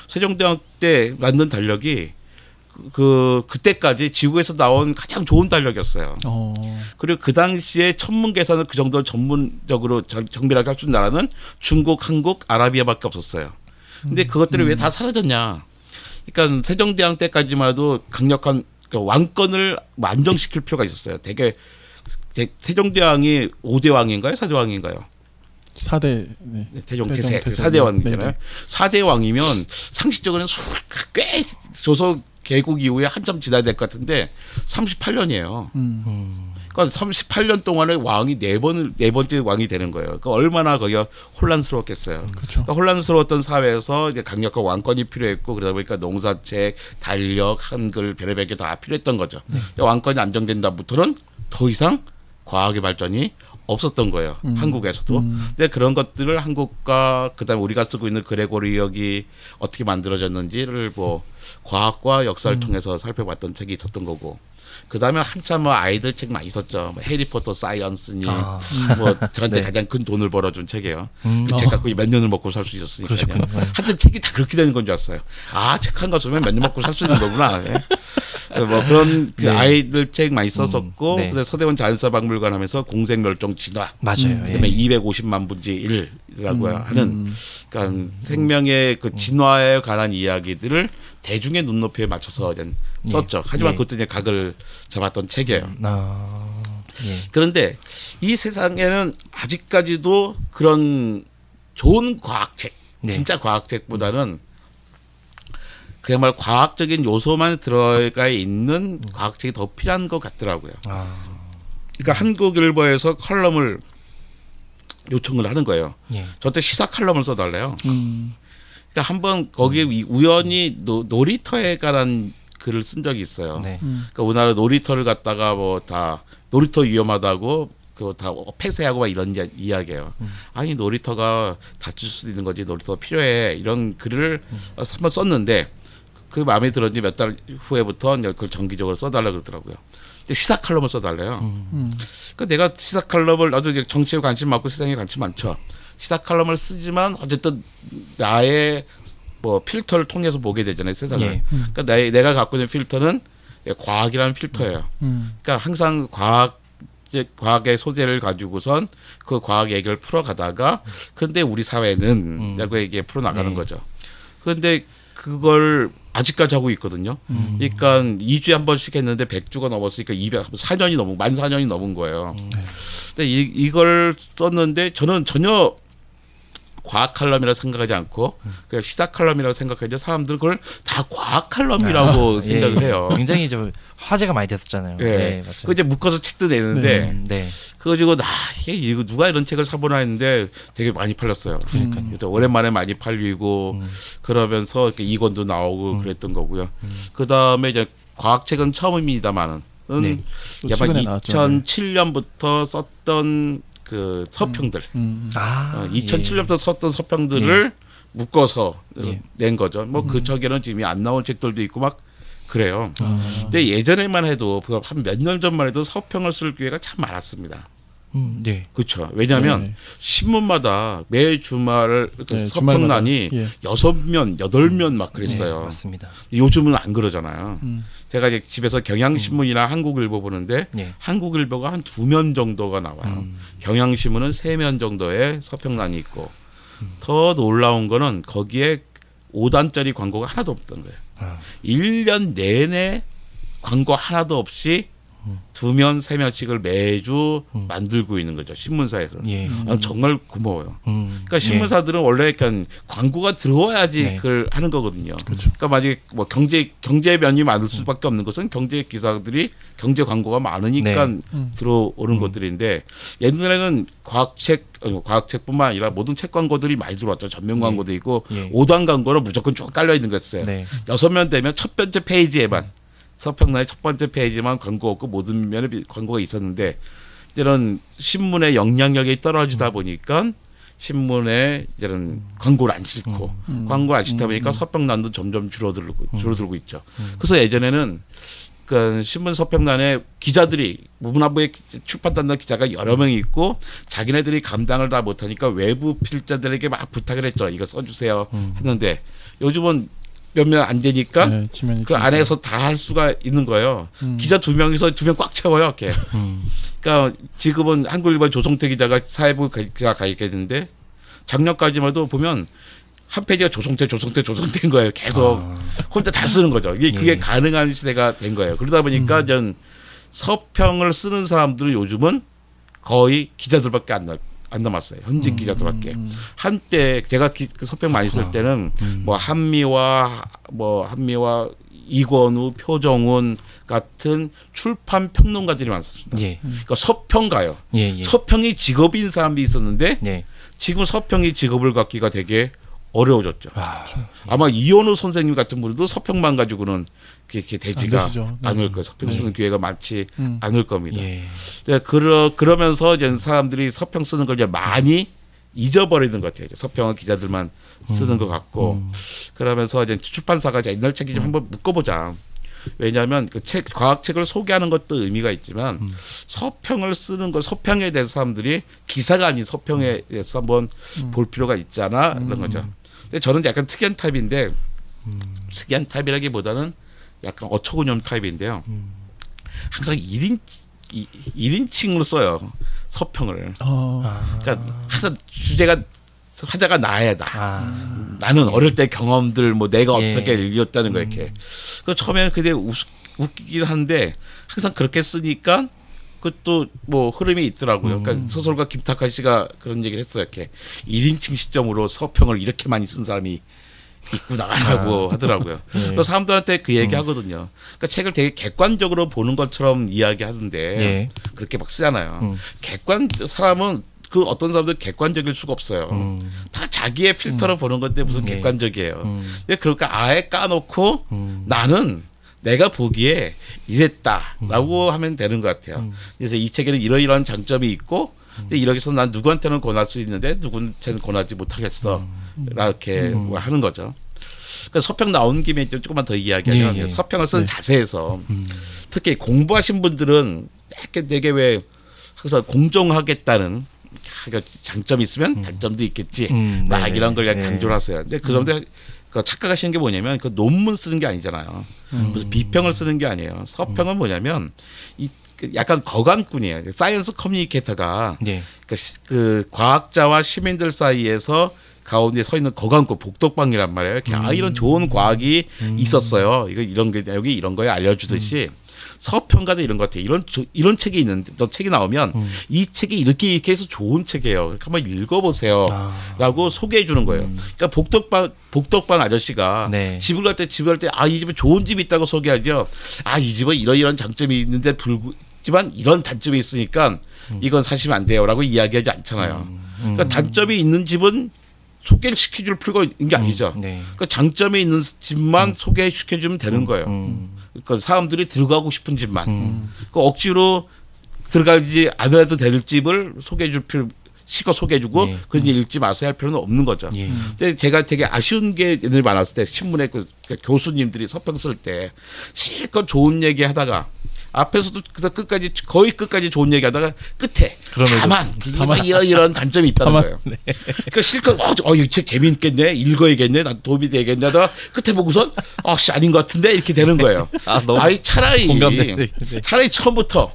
세종대왕 때 만든 달력이 그때까지 지구에서 나온 가장 좋은 달력이었어요. 그리고 그 당시에 천문 계산을 그 정도 전문적으로 정밀하게 할 수 있는 나라는 중국, 한국, 아라비아밖에 없었어요. 근데 그것들이 왜 다 사라졌냐? 그러니까 세종대왕 때까지만 해도 강력한 왕권을 안정시킬 필요가 있었어요. 되게 세종대왕이 5대 왕인가요? 4대 왕인가요? 4대 태종 태세 4대 왕이잖아요. 4대 왕이면 상식적으로는 꽤 조선 개국 이후에 한참 지나야 될 것 같은데 38년이에요. 그러니까 그러니까 38년 동안에 왕이 네 번째 왕이 되는 거예요. 그러니까 얼마나 거기가 혼란스러웠겠어요. 그렇죠. 그러니까 혼란스러웠던 사회에서 이제 강력한 왕권이 필요했고 그러다 보니까 농사책, 달력, 한글 별의별 게 다 필요했던 거죠. 왕권이 안정된다부터는 더 이상 과학의 발전이 없었던 거예요. 한국에서도. 근데 그런 것들을 한국과 그다음에 우리가 쓰고 있는 그레고리역이 어떻게 만들어졌는지를 뭐 과학과 역사를 통해서 살펴봤던 책이 있었던 거고. 그다음에 한참 뭐 아이들 책 많이 있었죠. 뭐 해리포터 사이언스니 뭐 저한테 네. 가장 큰 돈을 벌어준 책이에요. 그 책 갖고 몇 년을 먹고 살 수 있었으니까요. 한때 책이 다 그렇게 되는 건 줄 알았어요. 아, 책 한 거 쓰면 몇 년 먹고 살 수 있는 거구나. 네. 뭐 그런 그 네. 아이들 책 많이 썼었고 네. 그다음에 서대원 자연사박물관 하면서 공생멸종 진화. 맞아요. 그다음에 250만 분지 1이라고 하는 그러니까 생명의 그 진화에 관한 이야기들을 대중의 눈높이에 맞춰서 썼죠. 하지만 그것도 이제 각을 잡았던 책이에요. 그런데 이 세상에는 아직까지도 그런 좋은 과학책, 진짜 과학책보다는 그야말로 과학적인 요소만 들어가 있는 과학책이 더 필요한 것 같더라고요. 그러니까 한국일보에서 컬럼을 요청을 하는 거예요. 저한테 시사 컬럼을 써달래요. 그러니까 한번 거기에 우연히 놀이터에 관한 글을 쓴 적이 있어요. 그러니까 우리나라 놀이터를 갖다가 뭐 다 놀이터 위험하다고 그거 다 폐쇄하고 막 이런 이야기예요. 아니 놀이터가 다칠 수도 있는 거지 놀이터 필요해 이런 글을 한번 썼는데 그 마음에 들었는지 몇 달 후에부터 그걸 정기적으로 써달라 그러더라고요. 근데 시사 칼럼을 써달래요. 그러니까 내가 시사 칼럼을 나도 이제 정치에 관심 많고 세상에 관심 많죠. 시사 칼럼을 쓰지만 어쨌든 나의 뭐 필터를 통해서 보게 되잖아요 세상을. 그러니까 내가 갖고 있는 필터는 과학이라는 필터예요. 그러니까 항상 과학의 소재를 가지고선 그 과학 얘기를 풀어가다가 근데 우리 사회는 라고 얘기해 풀어나가는 거죠. 그런데 그걸 아직까지 하고 있거든요. 그러니까 2주에 한 번씩 했는데 100주가 넘었으니까 4년이 넘은 14,000년이 넘은 거예요. 근데 이걸 썼는데 저는 전혀 과학 칼럼이라고 생각하지 않고 그냥 시사 칼럼이라고 생각하는데 사람들은 그걸 다 과학 칼럼이라고 생각을 해요. 굉장히 좀 화제가 많이 됐었잖아요. 네, 맞아요. 그 이제 묶어서 책도 내는데 그거 가지고 이거 누가 이런 책을 사보나 했는데 되게 많이 팔렸어요. 그러니까 오랜만에 많이 팔리고 그러면서 이렇게 2권도 나오고 그랬던 거고요. 그 다음에 이제 과학책은 처음입니다만은 아마 2007년부터 썼던 그 서평들, 2007년부터 썼던 서평들을 묶어서 낸 거죠. 뭐 그 책에는 지금 안 나온 책들도 있고 막 그래요. 근데 예전에만 해도 한 몇 년 전만 해도 서평을 쓸 기회가 참 많았습니다. 그렇죠. 왜냐하면 신문마다 매 주말 서평란이 6면, 8면 막 그랬어요. 맞습니다. 요즘은 안 그러잖아요. 제가 이제 집에서 경향신문이나 한국일보 보는데 한국일보가 한 2면 정도가 나와요. 경향신문은 3면 정도의 서평란이 있고 더 놀라운 거는 거기에 5단짜리 광고가 하나도 없던 거예요. 1년 내내 광고 하나도 없이 2면, 3면씩을 매주 만들고 있는 거죠. 신문사에서. 정말 고마워요. 그러니까 신문사들은 원래 광고가 들어와야지 그걸 하는 거거든요. 그러니까 만약에 뭐 경제 면이 많을 수밖에 없는 것은 경제 기사들이 경제 광고가 많으니까 들어오는 것들인데 옛날에는 과학책뿐만 아니라 모든 책 광고들이 많이 들어왔죠. 전면 광고도 있고 5단 광고는 무조건 쭉 깔려 있는 거였어요. 6면 되면 첫 번째 페이지에만 서평란의 첫 번째 페이지만 광고 없고 모든 면에 광고가 있었는데 이런 신문의 영향력이 떨어지다 보니까 신문에 이런 광고를 안 싣고 광고를 안 싣다 보니까 서평란도 점점 줄어들고 있죠. 그래서 예전에는 그 신문 서평란에 기자들이 문화부의 출판단단 기자가 여러 명이 있고 자기네들이 감당을 다 못하니까 외부 필자들에게 막 부탁을 했죠. 이거 써주세요 했는데 요즘은 몇 명 안 되니까 그 안에서 다 할 수가 있는 거예요. 기자 2명이서 2명 꽉 채워요. 이렇게. 그러니까 지금은 한국일보 조성태 기자가 사회부 기자가 가 있게 되는데 작년까지만 해도 보면 한 페이지가 조성태인 거예요. 계속 혼자 다 쓰는 거죠. 그게 가능한 시대가 된 거예요. 그러다 보니까 전 서평을 쓰는 사람들은 요즘은 거의 기자들밖에 안 남았어요. 현직 기자들밖에. 한때 제가 그 서평 많이 쓸 때는 뭐 한미와 이권우, 표정훈 같은 출판 평론가들이 많습니다. 예. 그러니까 서평가요. 예. 서평이 직업인 사람이 있었는데 예. 지금 서평이 직업을 갖기가 되게 어려워졌죠. 아마 이현우 선생님 같은 분도 서평만 가지고는 그렇게 되지가 않을 거예요. 서평 쓰는 기회가 많지 않을 겁니다. 예. 그러면서 이제 사람들이 서평 쓰는 걸 이제 많이 잊어버리는 것 같아요. 서평은 기자들만 쓰는 것 같고 그러면서 이제 출판사가 이제 옛날 책이 좀 한번 묶어보자. 왜냐하면 그 책, 과학책을 소개하는 것도 의미가 있지만 서평을 쓰는 것, 서평에 대해서 사람들이 기사가 아닌 서평에 대해서 한번 볼 필요가 있잖아 그런 거죠. 근데 저는 약간 특이한 타입인데 특이한 타입이라기보다는 약간 어처구니없는 타입인데요. 항상 1인칭으로 써요. 서평을. 그러니까 항상 화자가 나야 나. 나는 어릴 때 경험들 뭐 내가 어떻게 읽었다는 거 이렇게. 그 처음에 그게 웃기긴 한데 항상 그렇게 쓰니까 그것도 뭐 흐름이 있더라고요. 그러니까 소설가 김탁한 씨가 그런 얘기를 했어요. 이렇게 1인칭 시점으로 서평을 이렇게 많이 쓴 사람이 있구나라고 하더라고요. 그래서 사람들한테 그 얘기 하거든요. 그러니까 책을 되게 객관적으로 보는 것처럼 이야기하는데 그렇게 막 쓰잖아요. 사람은 그 어떤 사람들 객관적일 수가 없어요. 다 자기의 필터로 보는 건데 무슨 객관적이에요. 근데 그러니까 아예 까놓고 나는 내가 보기에 이랬다라고 하면 되는 것 같아요. 그래서 이 책에는 이러이러한 장점이 있고 근데 이렇게서 난 누구한테는 권할 수 있는데 누구한테는 권하지 못하겠어. 이렇게 하는 거죠. 그러니까 서평 나온 김에 좀 조금만 더 이야기하면 서평을 쓴 자세에서 특히 공부하신 분들은 되게 왜 항상 공정하겠다는 장점이 있으면 단점도 있겠지. 막 이런 걸 강조를 하세요. 근데 그 점도 착각하시는 게 뭐냐면 그 논문 쓰는 게 아니잖아요. 무슨 비평을 쓰는 게 아니에요. 서평은 뭐냐면 약간 거간꾼이에요. 사이언스 커뮤니케이터가 그 과학자와 시민들 사이에서 가운데 서 있는 거간꾼 복덕방이란 말이에요. 이렇게 이런 좋은 과학이 있었어요. 이런 게 여기 이런 거에 알려주듯이 서평가도 이런 것 같아요. 이런 책이 있는데 너 책이 나오면 이 책이 이렇게 해서 좋은 책이에요. 한번 읽어보세요라고 소개해 주는 거예요. 그러니까 복덕방 아저씨가 집을 갈 때 이 집에 좋은 집이 있다고 소개하죠. 이 집은 이러이러한 장점이 있는데 불구지만 이런 단점이 있으니까 이건 사시면 안 돼요라고 이야기하지 않잖아요. 그러니까 단점이 있는 집은 소개를 시켜줄 필요가 있는 게 아니죠. 그러니까 장점이 있는 집만 소개시켜주면 되는 거예요. 그러니까 사람들이 들어가고 싶은 집만. 그러니까 억지로 들어가지 않아도 될 집을 소개해줄 필요, 시켜 소개해주고 그런 일 읽지 마세요 할 필요는 없는 거죠. 근데 제가 되게 아쉬운 게 예전에 많았을 때 신문에 그 교수님들이 서평 쓸 때 실컷 좋은 얘기 하다가 앞에서도 끝까지 거의 끝까지 좋은 얘기하다가 끝에 다만 이런 단점이 있다는 거예요. 그러니까 실컷 이 책 재미있겠네, 읽어야겠네, 난 도움이 되겠네 하다가 끝에 보고선 아닌 것 같은데 이렇게 되는 거예요. 차라리 처음부터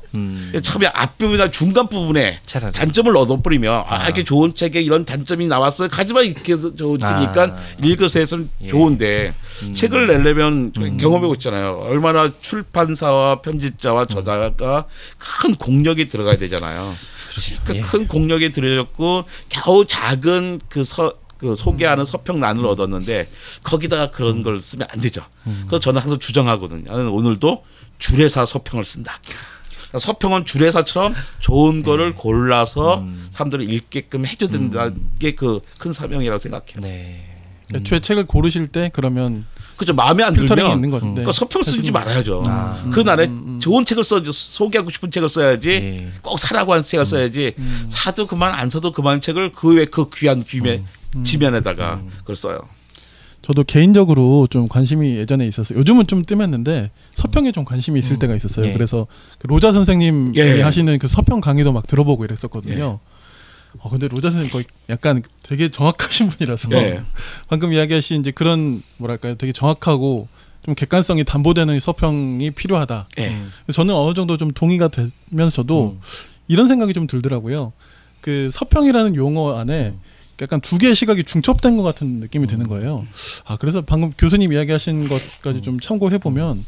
처음에 앞부분이나 중간 부분에 단점을 넣어버리면 이렇게 좋은 책에 이런 단점이 나왔어요. 가지만 이렇게 좋은 책이니까 읽으세요 했으면 좋은데 책을 내려면 경험해보고 있잖아요. 얼마나 출판사와 편집자와 저자가 큰 공력이 들어가야 되잖아요. 그러니까 큰 공력이 들어졌고 겨우 작은 그 소개하는 서평란을 얻었는데 거기다가 그런 걸 쓰면 안 되죠. 그래서 저는 항상 주장하거든요. 나는 오늘도 주례사 서평을 쓴다. 서평은 주례사처럼 좋은 거를 골라서 사람들을 읽게끔 해줘야 된다는 게 그 큰 사명이라고 생각해요. 애초에 책을 고르실 때 그러면 그죠. 마음에 안 들면 있는 건데. 그러니까 서평 쓰지 말아야죠. 그날에 좋은 책을 소개하고 싶은 책을 써야지. 꼭 사라고 하는 책을 써야지. 사도 그만 안 사도 그만 책을 그 외 그 귀한 지면에다가 그걸 써요. 저도 개인적으로 좀 관심이 예전에 있었어요. 요즘은 좀 뜸했는데 서평에 좀 관심이 있을 때가 있었어요. 그래서 그 로자 선생님이 하시는 그 서평 강의도 막 들어보고 이랬었거든요. 근데 로자 선생님 거의 약간 되게 정확하신 분이라서 방금 이야기하신 이제 그런 뭐랄까요, 되게 정확하고 좀 객관성이 담보되는 서평이 필요하다. 저는 어느 정도 좀 동의가 되면서도 이런 생각이 좀 들더라고요. 그 서평이라는 용어 안에 약간 두 개의 시각이 중첩된 것 같은 느낌이 드는 거예요. 그래서 방금 교수님 이야기하신 것까지 좀 참고해 보면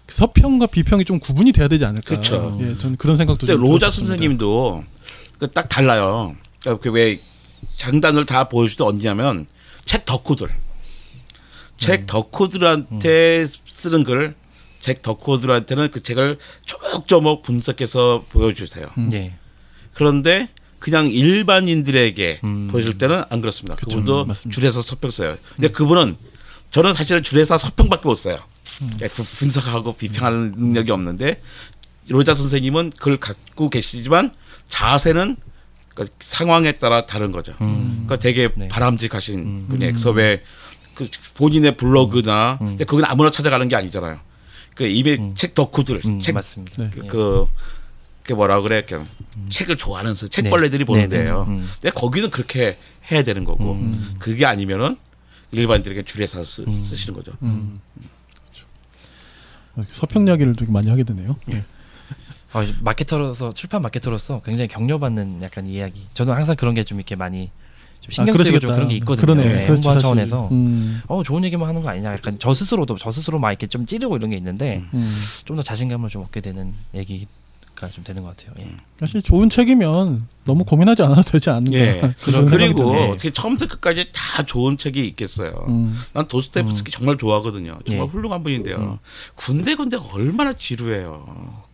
서평과 비평이 좀 구분이 돼야 되지 않을까. 그렇죠. 저는 그런 생각도 좀 들었습니다. 로자 선생님도 딱 달라요. 그러니까 왜 장단을 다 보여줄 때 언제냐면 책 덕후들 잭 덕후들한테 쓰는 글, 잭 덕후들한테는 그 책을 조목조목 분석해서 보여주세요. 네. 그런데 그냥 일반인들에게 보여줄 때는 안 그렇습니다. 그쵸, 그분도 맞습니다. 줄에서 서평 써요. 근데 그분은 저는 사실은 줄에서 서평밖에 못 써요. 분석하고 비평하는 능력이 없는데 로자 선생님은 그걸 갖고 계시지만 자세는 그러니까 상황에 따라 다른 거죠. 그러니까 되게 네. 바람직하신 분이 엑섭의 그 본인의 블로그나 근데 그건 아무나 찾아가는 게 아니잖아요. 그 이미 책 덕후들, 책 맞습니다. 네. 그게 뭐라 그래? 그냥 책을 좋아하는 책벌레들이 보는데요. 근데 거기는 그렇게 해야 되는 거고 그게 아니면은 일반인들에게 줄에서 쓰시는 거죠. 서평 이야기를 되게 많이 하게 되네요. 네. 마케터로서 출판 마케터로서 굉장히 격려받는 약간 이야기. 저는 항상 그런 게 좀 이렇게 많이 좀 신경 쓰이고 그러시겠다. 좀 그런 게 있거든요. 그러네요. 네, 그렇지, 홍보한 사실. 차원에서 좋은 얘기만 하는 거 아니냐. 약간 저 스스로 막 이렇게 좀 찌르고 이런 게 있는데 좀 더 자신감을 좀 얻게 되는 얘기가 좀 되는 것 같아요. 예. 사실 좋은 책이면 너무 고민하지 않아도 되지 않는가. 예. 그런 생각이 그리고 드네요. 어떻게 처음부터 끝까지 다 좋은 책이 있겠어요. 난 도스토옙스키 정말 좋아하거든요. 정말 예. 훌륭한 분인데요. 군데군데 얼마나 지루해요.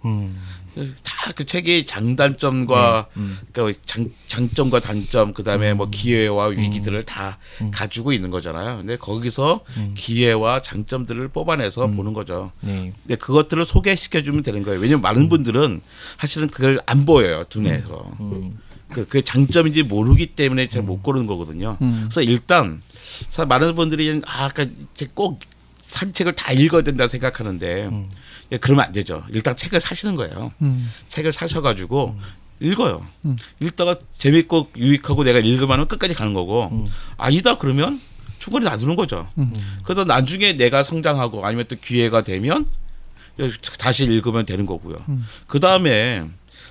다 그 책의 장단점과 그러니까 장점과 단점 그다음에 뭐 기회와 위기들을 다 가지고 있는 거잖아요. 근데 거기서 기회와 장점들을 뽑아내서 보는 거죠. 네. 근데 그것들을 소개시켜 주면 되는 거예요. 왜냐면 많은 분들은 사실은 그걸 안 보여요. 눈에서. 그게 장점인지 모르기 때문에 잘 못 고르는 거거든요. 그래서 일단 많은 분들이 아까 꼭 산책을 다 읽어야 된다 생각하는데 그러면 안 되죠. 일단 책을 사시는 거예요. 책을 사셔가지고 읽어요. 읽다가 재밌고 유익하고 내가 읽으면 끝까지 가는 거고 아니다 그러면 중간에 놔두는 거죠. 그래서 나중에 내가 성장하고 아니면 또 기회가 되면 다시 읽으면 되는 거고요. 그 다음에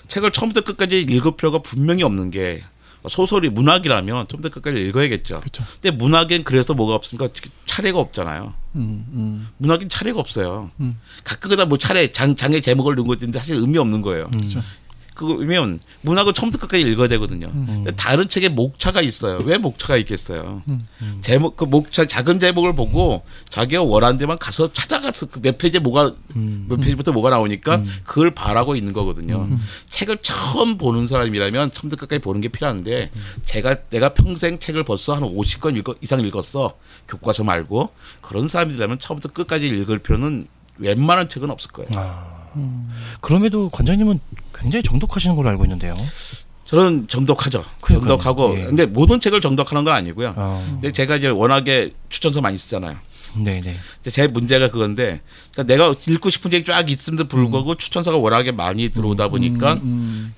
책을 처음부터 끝까지 읽을 필요가 분명히 없는 게 소설이 문학이라면 처음부터 끝까지 읽어야겠죠. 그쵸. 근데 문학엔 그래서 뭐가 없으니까 차례가 없잖아요. 문학엔 차례가 없어요. 가끔가다 뭐 차례 장의 제목을 넣은 것도 있는데 사실 의미 없는 거예요. 그러면 문학은 처음부터 끝까지 읽어야 되거든요. 근데 다른 책에 목차가 있어요. 왜 목차가 있겠어요? 제목 그 목차 작은 제목을 보고 자기가 원하는 데만 가서 찾아가서 그 몇 페이지에 몇 페이지부터 뭐가 나오니까 그걸 바라고 있는 거거든요. 책을 처음 보는 사람이라면 처음부터 끝까지 보는 게 필요한데 내가 평생 책을 벌써 한 50권 이상 읽었어. 교과서 말고 그런 사람들이라면 처음부터 끝까지 읽을 필요는 웬만한 책은 없을 거예요. 그럼에도 관장님은 굉장히 정독하시는 걸로 알고 있는데요. 저는 정독하죠. 그러니까요. 정독하고 예. 근데 모든 책을 정독하는 건 아니고요. 근데 제가 이제 워낙에 추천서 많이 쓰잖아요. 네네. 근데 제 문제가 그건데 그러니까 내가 읽고 싶은 책이 쫙 있음에도 불구하고 추천서가 워낙에 많이 들어오다 보니까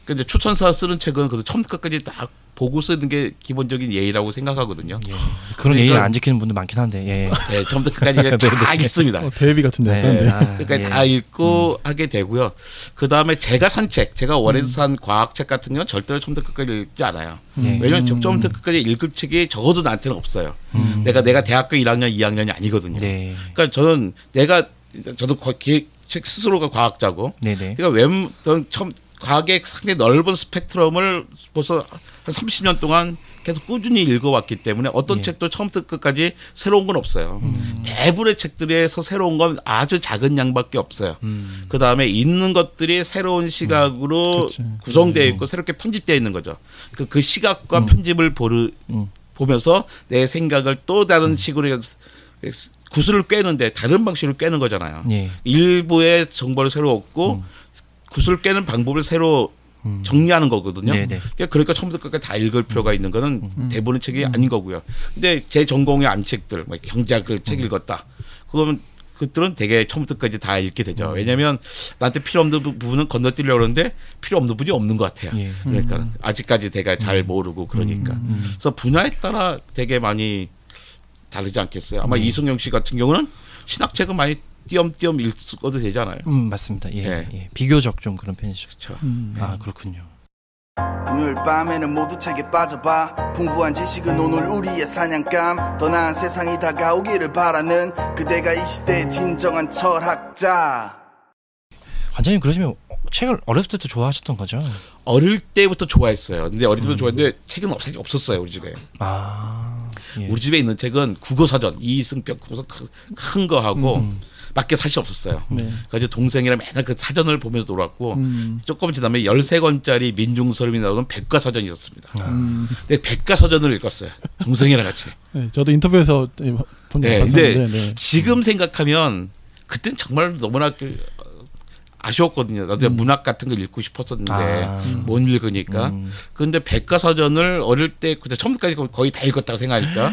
근데 추천서 쓰는 책은 그래서 처음부터 끝까지 다 보고 쓰는 게 기본적인 예의라고 생각하거든요. 예. 그런 예의 안 지키는 분들 많긴 한데. 예. 네, 처음부터 끝까지 다 읽습니다. 대비 같은데. 네. 그러니까 예. 다 읽고 하게 되고요. 그 다음에 제가 산 책, 제가 원해서 산 과학책 같은 건 절대로 처음부터 끝까지 읽지 않아요. 왜냐하면 처음부터 끝까지 읽을 책이 적어도 나한테는 없어요. 내가 대학교 1학년, 2학년이 아니거든요. 네. 그러니까 저도 스스로가 과학자고. 네네. 그러니까 저는 처음 과학의 상당히 넓은 스펙트럼을 벌써 한 30년 동안 계속 꾸준히 읽어왔기 때문에 어떤 책도 처음부터 끝까지 새로운 건 없어요. 대부분의 책들에서 새로운 건 아주 작은 양밖에 없어요. 그 다음에 있는 것들이 새로운 시각으로 구성되어 있고 새롭게 편집되어 있는 거죠. 그 시각과 편집을 보면서 내 생각을 또 다른 식으로 구슬을 꿰는데 다른 방식으로 꿰는 거잖아요. 예. 일부의 정보를 새로 얻고 구슬 깨는 방법을 새로 정리하는 거거든요. 네네. 그러니까 처음부터 끝까지 다 읽을 필요가 있는 거는 대부분의 책이 아닌 거고요. 근데 제 전공의 안 책들, 뭐 경제학을 책 읽었다. 그것들은 되게 처음부터까지 다 읽게 되죠. 왜냐하면 나한테 필요 없는 부분은 건너뛰려고 그러는데 필요 없는 부분이 없는 것 같아요. 예. 그러니까 아직까지 내가 잘 모르고 그러니까. 그래서 분야에 따라 되게 많이 다르지 않겠어요. 아마 이승용 씨 같은 경우는 신학책은 많이 띄엄띄엄 읽어도 되잖아요. 맞습니다. 예, 예. 예. 비교적 좀 그런 편이죠. 그렇죠. 아 그렇군요. 금요일 밤에는 모두 책에 빠져봐. 풍부한 지식은 오늘 우리의 사냥감. 더 나은 세상이 다가오기를 바라는 그대가 이 시대의 진정한 철학자. 관장님 그러시면 책을 어렸을 때부터 좋아하셨던 거죠? 어릴 때부터 좋아했어요. 근데 어릴 때부터 좋아했는데 책은 없었어요 우리 집에. 예. 우리 집에 있는 책은 국어사전 이승평 국어서 큰 거 하고 밖에 사실 없었어요. 네. 그래서 동생이랑 맨날 그 사전을 보면서 놀았고 조금 지나면 13권짜리 민중서름이 나오는 백과사전이 있었습니다. 근데 백과사전을 읽었어요. 동생이랑 같이. 네, 저도 인터뷰에서 본 적 네, 봤었는데 근데 네. 지금 생각하면 그땐 정말 너무나 아쉬웠거든요. 나도 문학 같은 걸 읽고 싶었었는데 못 읽으니까. 그런데 백과사전을 어릴 때 그때 처음부터까지 거의 다 읽었다고 생각하니까.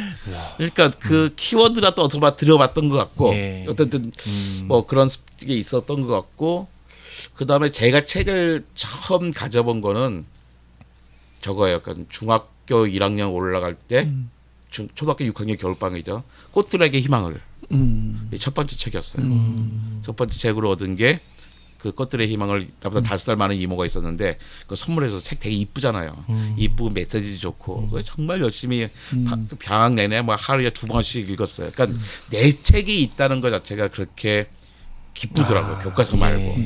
그러니까 그 키워드라도 어떻게 들어봤던 것 같고 예. 어쨌든 뭐 그런 게 있었던 것 같고 그 다음에 제가 책을 처음 가져본 거는 저거예요. 약간 중학교 1학년 올라갈 때 초등학교 6학년 겨울방학이죠. 꽃들에게 희망을 첫 번째 책이었어요. 첫 번째 책으로 얻은 게 그 꽃들의 희망을 나보다 5살 많은 이모가 있었는데 그 선물해서 책 되게 이쁘잖아요. 이쁘고 메시지 좋고 그거 정말 열심히 방학 내내 뭐 하루에 2번씩 읽었어요. 그러니까 내 책이 있다는 것 자체가 그렇게 기쁘더라고요. 교과서 말고.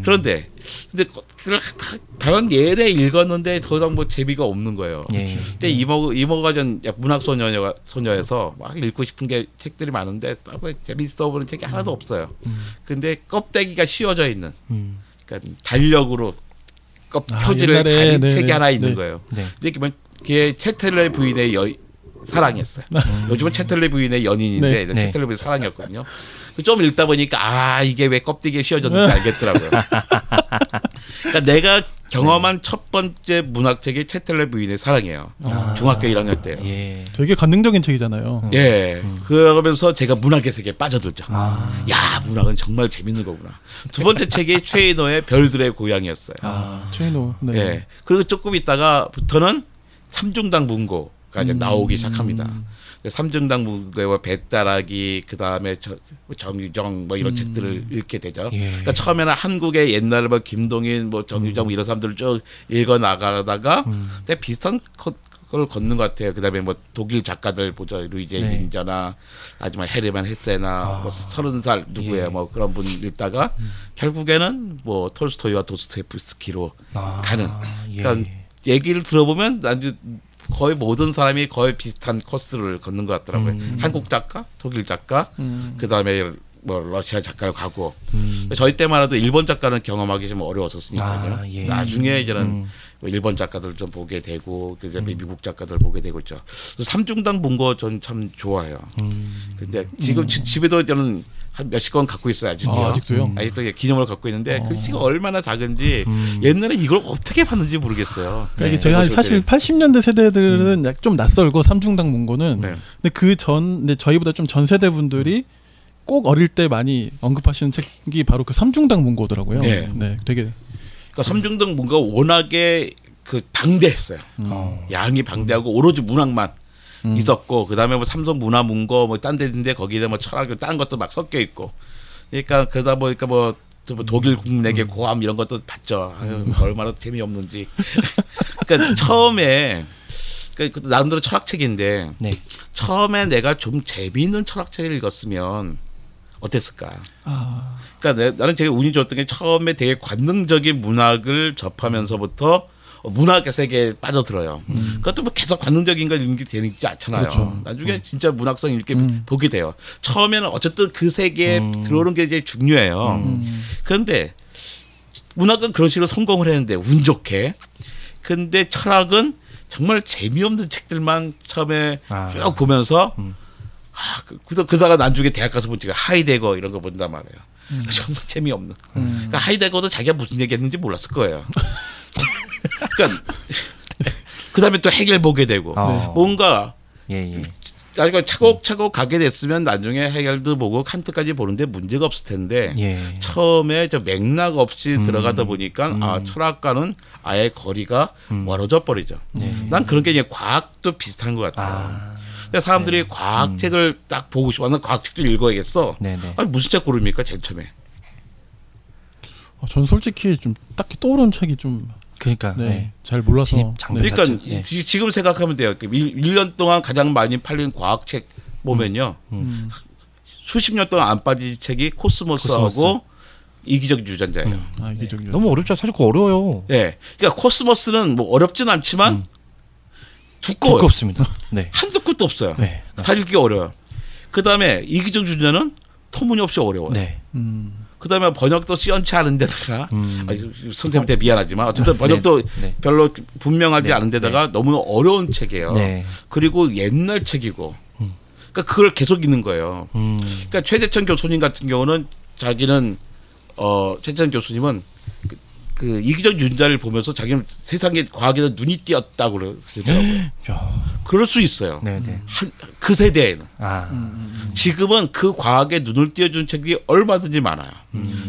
그런데 근데 그걸 방학 내내 읽었는데 더 이상 뭐 재미가 없는 거예요. 예. 근데 이모가 전 문학 소녀여서 막 읽고 싶은 게 책들이 많은데 재밌어 보는 책이 하나도 없어요. 근데 껍데기가 씌워져 있는 그러니까 달력으로 표지를 달린 책이 하나 있는 거예요. 네. 근데 그게 채텔레 부인의 사랑이었어요. 요즘은 채텔레 부인의 연인인데 네. 채텔레 부인의 사랑이었거든요. 좀 읽다 보니까 이게 왜 껍데기에 씌워졌는지 알겠더라고요. 그러니까 내가 경험한 첫 번째 문학책이 채텔레 부인의 사랑이에요. 중학교 1학년 때요. 예. 되게 감동적인 책이잖아요. 예. 그러면서 제가 문학의 세계에 빠져들죠. 야, 문학은 정말 재밌는 거구나. 두 번째 책이 최인호의 별들의 고향이었어요. 최인호. 네. 예. 그리고 조금 있다가부터는 삼중당 문고가 이제 나오기 시작합니다. 삼중당 문고와 배따라기 그다음에 정유정 뭐 이런 책들을 읽게 되죠. 예. 그러니까 처음에는 한국의 옛날 뭐 김동인 뭐 정유정 뭐 이런 사람들을 쭉 읽어 나가다가 비슷한 걸 걷는 것 같아요. 그다음에 뭐 독일 작가들 보죠. 루이제 린저나 아니면 헤르만 헤세나 뭐 30살 누구예요. 뭐 그런 분 읽다가 결국에는 뭐 톨스토이와 도스토옙스키로 가는. 그러니까 얘기를 들어보면 난 거의 모든 사람이 거의 비슷한 코스를 걷는 것 같더라고요. 한국 작가, 독일 작가, 그 다음에 뭐 러시아 작가를 가고. 저희 때만 해도 일본 작가는 경험하기 좀 어려웠었으니까요. 예. 나중에 이제는 일본 작가들 좀 보게 되고, 그다음에 미국 작가들 보게 되고 있죠. 삼중당 문고 전 참 좋아해요. 근데 지금 집에도 저는 한 몇십 권 갖고 있어요. 아직도요. 아직도 기념으로 갖고 있는데 그 시가 얼마나 작은지 옛날에 이걸 어떻게 봤는지 모르겠어요. 그러니까 저희 사실 80년대 세대들은 좀 낯설고 삼중당 문고는 근데 근데 저희보다 좀 전 세대 분들이 꼭 어릴 때 많이 언급하시는 책이 바로 그 삼중당 문고더라고요. 네, 되게. 그러니까 삼중당 문고가 워낙에 그 방대했어요. 양이 방대하고 오로지 문학만 있었고 그다음에 뭐 삼성 문화문고 뭐 딴 데인데 거기에 뭐 철학이고 딴 것도 막 섞여 있고 그러니까 그러다 보니까 뭐 독일 국내계 고함 이런 것도 봤죠. 아유, 얼마나 재미없는지. 그러니까 처음에 그러니까 나름대로 철학책인데 처음에 내가 좀 재미있는 철학책을 읽었으면 어땠을까? 그러니까 나는 되게 운이 좋았던 게 처음에 되게 관능적인 문학을 접하면서부터 문학의 세계에 빠져들어요. 그것도 뭐 계속 관능적인 걸 읽는 게 되지 않잖아요. 그렇죠. 나중에 진짜 문학성 읽게 보게 돼요. 처음에는 어쨌든 그 세계에 들어오는 게 이제 중요해요. 그런데 문학은 그런 식으로 성공을 했는데 운 좋게. 근데 철학은 정말 재미없는 책들만 처음에 쭉 보면서 그러다가 나중에 대학 가서 보니까 하이데거 이런 거 본단 말이에요. 정말 재미없는. 그러니까 하이데거도 자기가 무슨 얘기했는지 몰랐을 거예요. 그러니까 그다음에 또 해겔 보게 되고 뭔가 그러니까 차곡차곡 가게 됐으면 나중에 해겔도 보고 칸트까지 보는데 문제가 없을 텐데 처음에 저 맥락 없이 들어가다 보니까 철학과는 아예 거리가 멀어져 버리죠. 난 그런 게 이제 과학도 비슷한 것 같아요. 근데 사람들이 과학책을 딱 보고 싶어. 난 과학책도 읽어야겠어. 아니 무슨 책 고릅니까 제일 처음에? 전 솔직히 좀 딱히 떠오르는 책이 좀 그러니까 잘 몰라서. 그러니까 지금 생각하면 돼요. 1년 동안 가장 많이 팔린 과학책 보면요. 수십 년 동안 안 빠진 책이 코스모스하고 이기적인 유전자예요. 이기적인 너무 어렵죠. 사실 그거 어려워요. 네. 그러니까 코스모스는 뭐 어렵진 않지만 두꺼워요. 두껍습니다. 네. 한두 끝도 없어요. 네. 다 읽기 어려워요. 그 다음에 이기적 주제는 터무니없이 어려워요. 네. 그 다음에 번역도 시원치 않은 데다가 선생님한테 미안하지만 어쨌든 번역도 네. 별로 분명하지 네. 않은 데다가 너무 어려운 책이에요. 네. 그리고 옛날 책이고 그러니까 그걸 계속 읽는 거예요. 그러니까 최재천 교수님 같은 경우는 자기는 최재천 교수님은 그 이기적 유전자를 보면서 자기는 세상에 과학에서 눈이 띄었다고 그러더라고요. 그럴 수 있어요. 네네. 그 세대에는. 아. 지금은 그 과학에 눈을 띄워준 책이 얼마든지 많아요.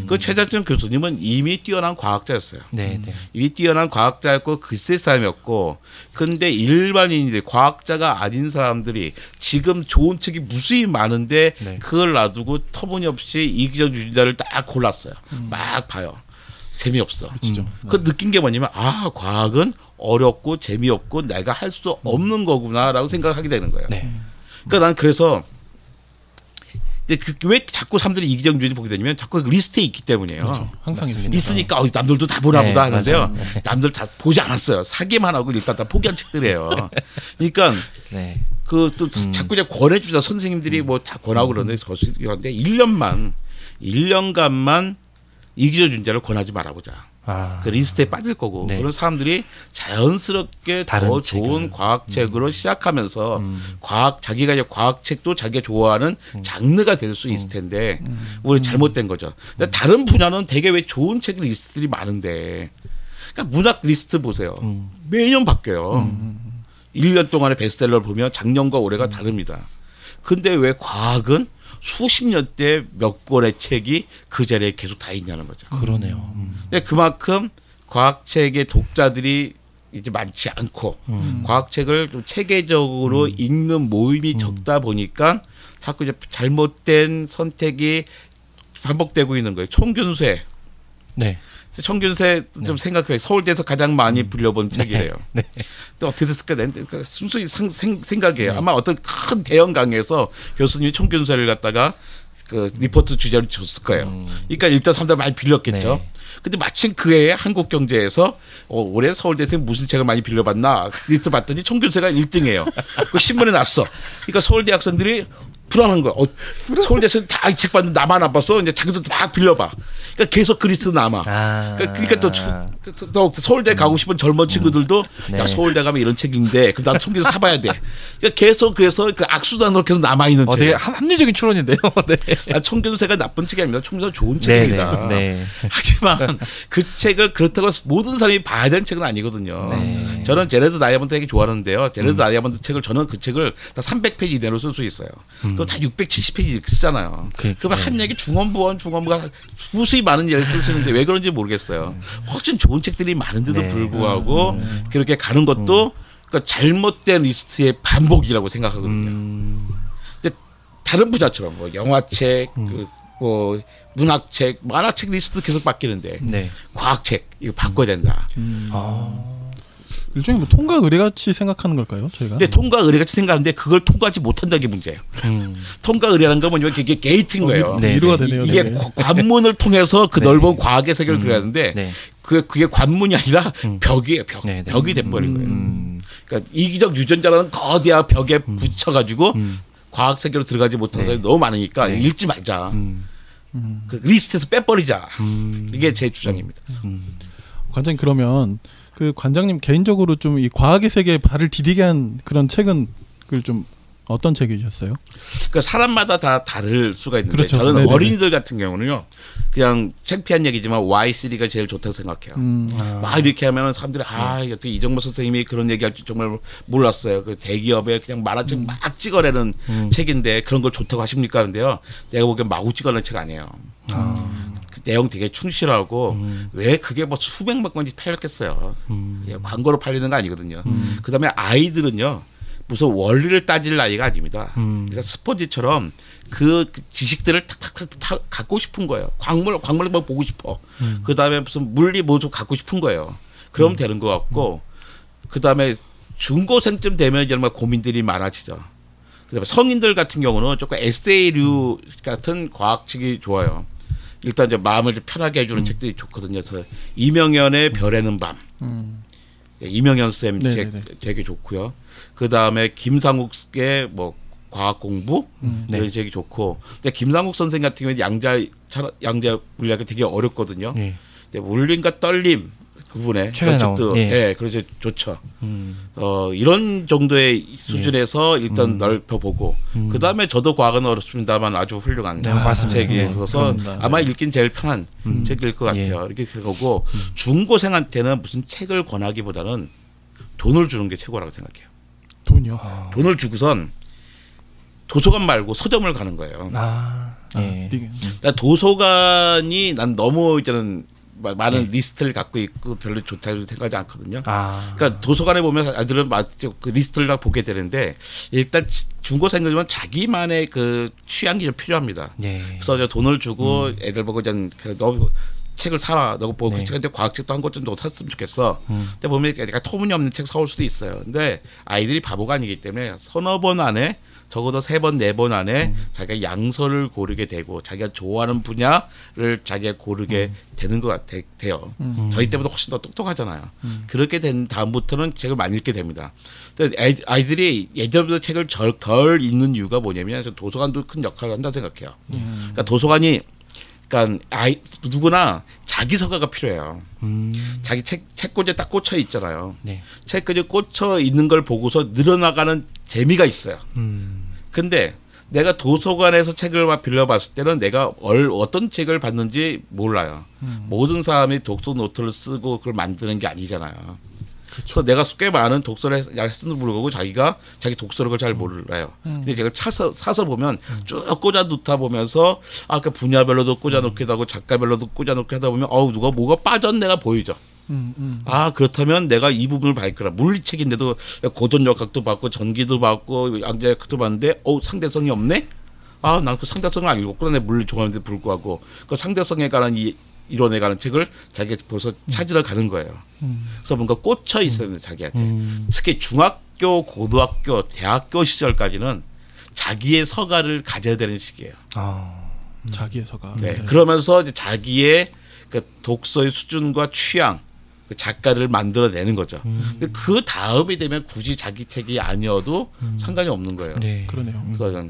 그 최재천 교수님은 이미 뛰어난 과학자였어요. 네네. 이미 뛰어난 과학자였고 글쎄 사람이었고, 근데 일반인들 과학자가 아닌 사람들이 지금 좋은 책이 무수히 많은데 네. 그걸 놔두고 터무니없이 이기적 유전자를 딱 골랐어요. 막 봐요. 재미없어. 그 느낀 게 뭐냐면 과학은 어렵고 재미없고 내가 할 수 없는 거구나라고 생각하게 되는 거예요. 네. 그러니까 난 그래서 왜 자꾸 사람들이 이기적 유전자 보게 되냐면 자꾸 그 리스트에 있기 때문이에요. 그렇죠. 항상 있으니까 남들도 다 보나 네, 보다 하는데요. 맞아요. 네. 남들 다 보지 않았어요. 사기만 하고 일단 다 포기한 책들이에요. 그러니까 네. 그 또 자꾸 이제 권해주자 선생님들이 뭐 다 권하고 그러는데 1년간만 이기적 유전자를 권하지 말아보자. 그 리스트에 빠질 거고 네. 그런 사람들이 자연스럽게 더 좋은 과학책으로 시작하면서 자기가 이제 과학책도 자기가 좋아하는 장르가 될 수 있을 텐데 우리 잘못된 거죠. 근데 다른 분야는 되게 왜 좋은 책 리스트들이 많은데, 그러니까 문학 리스트 보세요. 매년 바뀌어요. 1년 동안의 베스트셀러를 보면 작년과 올해가 다릅니다. 근데 왜 과학은 수십 년대 몇 권의 책이 그 자리에 계속 다 있냐는 거죠. 그러네요. 근데 그만큼 과학책의 독자들이 이제 많지 않고 과학책을 좀 체계적으로 읽는 모임이 적다 보니까 자꾸 이제 잘못된 선택이 반복되고 있는 거예요. 총균쇠. 네. 총균쇠 좀 생각해. 서울대에서 가장 많이 불려본 책이래요. 네. 또 어떻게 됐을까? 그러니까 순수히 생각해요. 아마 어떤 큰 대형 강의에서 교수님이 총균쇠를 갖다가 그 리포트 주제로 줬을 거예요. 그러니까 일단 사람들 많이 빌렸겠죠. 네. 근데 마침 그 해에 한국경제에서 올해 서울대에서 무슨 책을 많이 빌려봤나 리스트 봤더니 총균쇠가 1등이에요. 그 신문에 났어. 그러니까 서울대 학생들이 불안한 거야. 서울대에서 다 이 책 봤는데 나만 안 봤어. 이제 자기도 막 빌려봐. 그러니까 계속 그 리스트 남아. 그러니까 또 서울대 가고 싶은 젊은 친구들도 네. 야 서울대 가면 이런 책인데 그럼 난 총균쇠 사봐야 돼. 그러니까 계속 그래서 그 악수단으로 계속 남아 있는 책. 되게 합리적인 추론인데요. 네. 총균쇠가 나쁜 책이 아닙니다. 총균쇠가 좋은 책입니다. 네. 하지만 그 책을 그렇다고 모든 사람이 봐야 되는 책은 아니거든요. 네. 저는 제레드 다이아몬드 되게 좋아하는데요. 제레드 다이아몬드 책을 저는 그 책을 다 300페이지 이내로 쓸 수 있어요. 그럼 다 670페이지 이렇게 쓰잖아요. 그러면 한 얘기 중원부가 수수히 많은 얘기를 쓰시는데 왜 그런지 모르겠어요. 훨씬 좋은 책들이 많은데도 네. 불구하고 그렇게 가는 것도 그러니까 잘못된 리스트의 반복이라고 생각하거든요. 근데 다른 분야처럼 뭐 영화책, 뭐 문학책, 만화책 리스트 계속 바뀌는데 네. 과학책 이거 바꿔야 된다. 일종의 뭐 통과 의례같이 생각하는 걸까요, 저희가? 근데 통과 의례같이 생각하는데 그걸 통과하지 못한다는 게 문제예요. 통과 의례라는 건 뭐냐면 그게 게이트인 거예요. 네. 위로가 되네요. 이게 되게. 관문을 통해서 그 네. 넓은 과학의 세계를 들어가야 하는데 네. 그게 관문이 아니라 벽이에요. 벽. 네, 네. 벽이 돼버린 거예요. 그러니까 이기적 유전자라는 거대한 벽에 붙여가지고 과학 세계로 들어가지 못하는 사람이 너무 많으니까 읽지 말자. 그 리스트에서 빼버리자. 이게 제 주장입니다. 관장님 그러면 그 관장님 개인적으로 좀 이 과학의 세계에 발을 디디게 한 그런 책은 그걸 좀 어떤 책이셨어요? 그러니까 사람마다 다 다를 수가 있는데 그렇죠. 저는 네네네. 어린이들 같은 경우는요. 그냥 창피한 얘기지만 Y3가 제일 좋다고 생각해요. 막 이렇게 하면 사람들이 어떻게 이정모 선생님이 그런 얘기할 줄 정말 몰랐어요. 그 대기업에 그냥 만화책 막 찍어내는 책인데 그런 걸 좋다고 하십니까 하는데요. 내가 보기엔 마구 찍어내는 책 아니에요. 그 내용 되게 충실하고 왜 그게 뭐 수백만 권이 팔렸겠어요. 광고로 팔리는 거 아니거든요. 그다음에 아이들은요. 무슨 원리를 따질 나이가 아닙니다. 그래서 스펀지처럼 그 지식들을 탁탁탁 갖고 싶은 거예요. 광물을 막 보고 싶어. 그 다음에 무슨 물리 모두 갖고 싶은 거예요. 그럼 되는 것 같고, 그 다음에 중고생쯤 되면 정말 고민들이 많아지죠. 그다음에 성인들 같은 경우는 조금 에세이류 같은 과학책이 좋아요. 일단 이제 마음을 좀 편하게 해주는 책들이 좋거든요. 그래서 이명현의 별에는 밤. 이명현 쌤 책 되게 좋고요. 그 다음에 김상욱의 뭐 과학 공부 이런 책이 좋고, 근데 김상욱 선생 같은 경우는 양자 물리학이 되게 어렵거든요. 근데 울림과 떨림 그분의 책도 그렇죠 좋죠. 이런 정도의 수준에서 일단 넓혀보고 그 다음에 저도 과학은 어렵습니다만 아주 훌륭한 책이어서 아마 읽긴 제일 편한 책일 것 같아요. 이렇게 생각하고 중고생한테는 무슨 책을 권하기보다는 돈을 주는 게 최고라고 생각해요. 돈이요? 돈을 주고선 도서관 말고 서점을 가는 거예요. 도서관이 난 너무 저는 많은 리스트를 갖고 있고 별로 좋다고 생각하지 않거든요. 그러니까 도서관에 보면 아이들은 그 리스트를 다 보게 되는데 일단 중고생이면 자기만의 그 취향이 좀 필요합니다. 그래서 돈을 주고 애들 보고 너 책을 사, 너 보고 근데 과학책도 한 권 정도 샀으면 좋겠어. 근데 보면 내가 터무니없는 책 사올 수도 있어요. 근데 아이들이 바보가 아니기 때문에 서너 번 안에 적어도 3번, 4번 안에 자기가 양서를 고르게 되고 자기가 좋아하는 분야를 자기가 고르게 되는 것 같아요. 저희 때보다 훨씬 더 똑똑하잖아요. 그렇게 된 다음부터는 책을 많이 읽게 됩니다. 근데 아이들이 예전보다 책을 덜 읽는 이유가 뭐냐면 도서관도 큰 역할을 한다고 생각해요. 그러니까 도서관이 누구나 자기 서가가 필요해요. 자기 책꽂이에 딱 꽂혀 있잖아요. 책꽂이에 꽂혀 있는 걸 보고서 늘어나가는 재미가 있어요. 근데 내가 도서관에서 책을 막 빌려봤을 때는 내가 어떤 책을 봤는지 몰라요. 모든 사람이 독서 노트를 쓰고 그걸 만드는 게 아니잖아요. 그래서 내가 꽤 많은 독서를 했음에도 불구하고 자기가 자기 독서력을 잘 몰라요. 근데 제가 사서 보면 쭉 꽂아 놓다 보면서 그 분야별로도 꽂아 놓기도 하고 작가별로도 꽂아 놓기도 하다 보면 누가 뭐가 빠졌네가 보이죠. 그렇다면 내가 이 부분을 밝혀라. 물리책인데도 고전역학도 받고 전기도 받고 양자역학도 받는데 상대성이 없네? 난 그 상대성을 안 읽었구나. 내 물리 좋아하는데 불구하고 그 상대성에 관한 이론에 관한 책을 자기가 벌써 찾으러 가는 거예요. 그래서 뭔가 꽂혀 있어야 됩니다. 자기한테. 특히 중학교, 고등학교, 대학교 시절까지는 자기의 서가를 가져야 되는 시기예요. 자기의 서가. 네. 그러면서 이제 자기의 그 독서의 수준과 취향, 그 작가를 만들어내는 거죠. 근데 그 다음이 되면 굳이 자기 책이 아니어도 상관이 없는 거예요. 그러네요. 그래서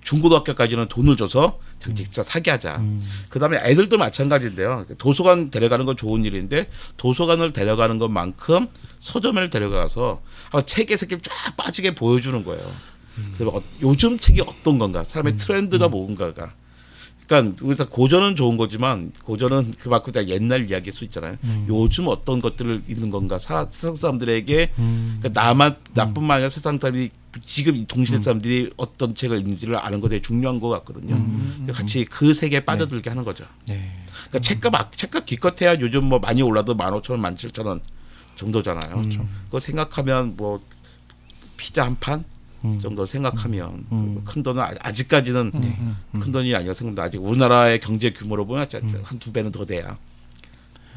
중고등학교까지는 돈을 줘서 진짜 사게 하자. 그다음에 애들도 마찬가지인데요. 도서관 데려가는 건 좋은 일인데 도서관을 데려가는 것만큼 서점을 데려가서 책의 색을 쫙 빠지게 보여주는 거예요. 그래서 요즘 책이 어떤 건가, 사람의 트렌드가 뭔가가. 그러니까 우리가 고전은 좋은 거지만 고전은 그만큼 다 옛날 이야기일 수 있잖아요. 요즘 어떤 것들을 읽는 건가, 세상 사람들에게 그러니까 나뿐만 아니라 세상 사람들이 지금 동시대 사람들이 어떤 책을 읽는지를 아는 거 되게 중요한 것 같거든요. 같이 그 세계에 빠져들게 하는 거죠. 그러니까 책값 기껏해야 요즘 뭐 많이 올라도 15,000원, 17,000원 정도잖아요. 그거 생각하면 뭐 피자 한 판 정도 생각하면 큰 돈은 아직까지는 큰 돈이 아니라 생각합니다. 아직 우리나라의 경제 규모로 보면 한 2배는 더 돼야.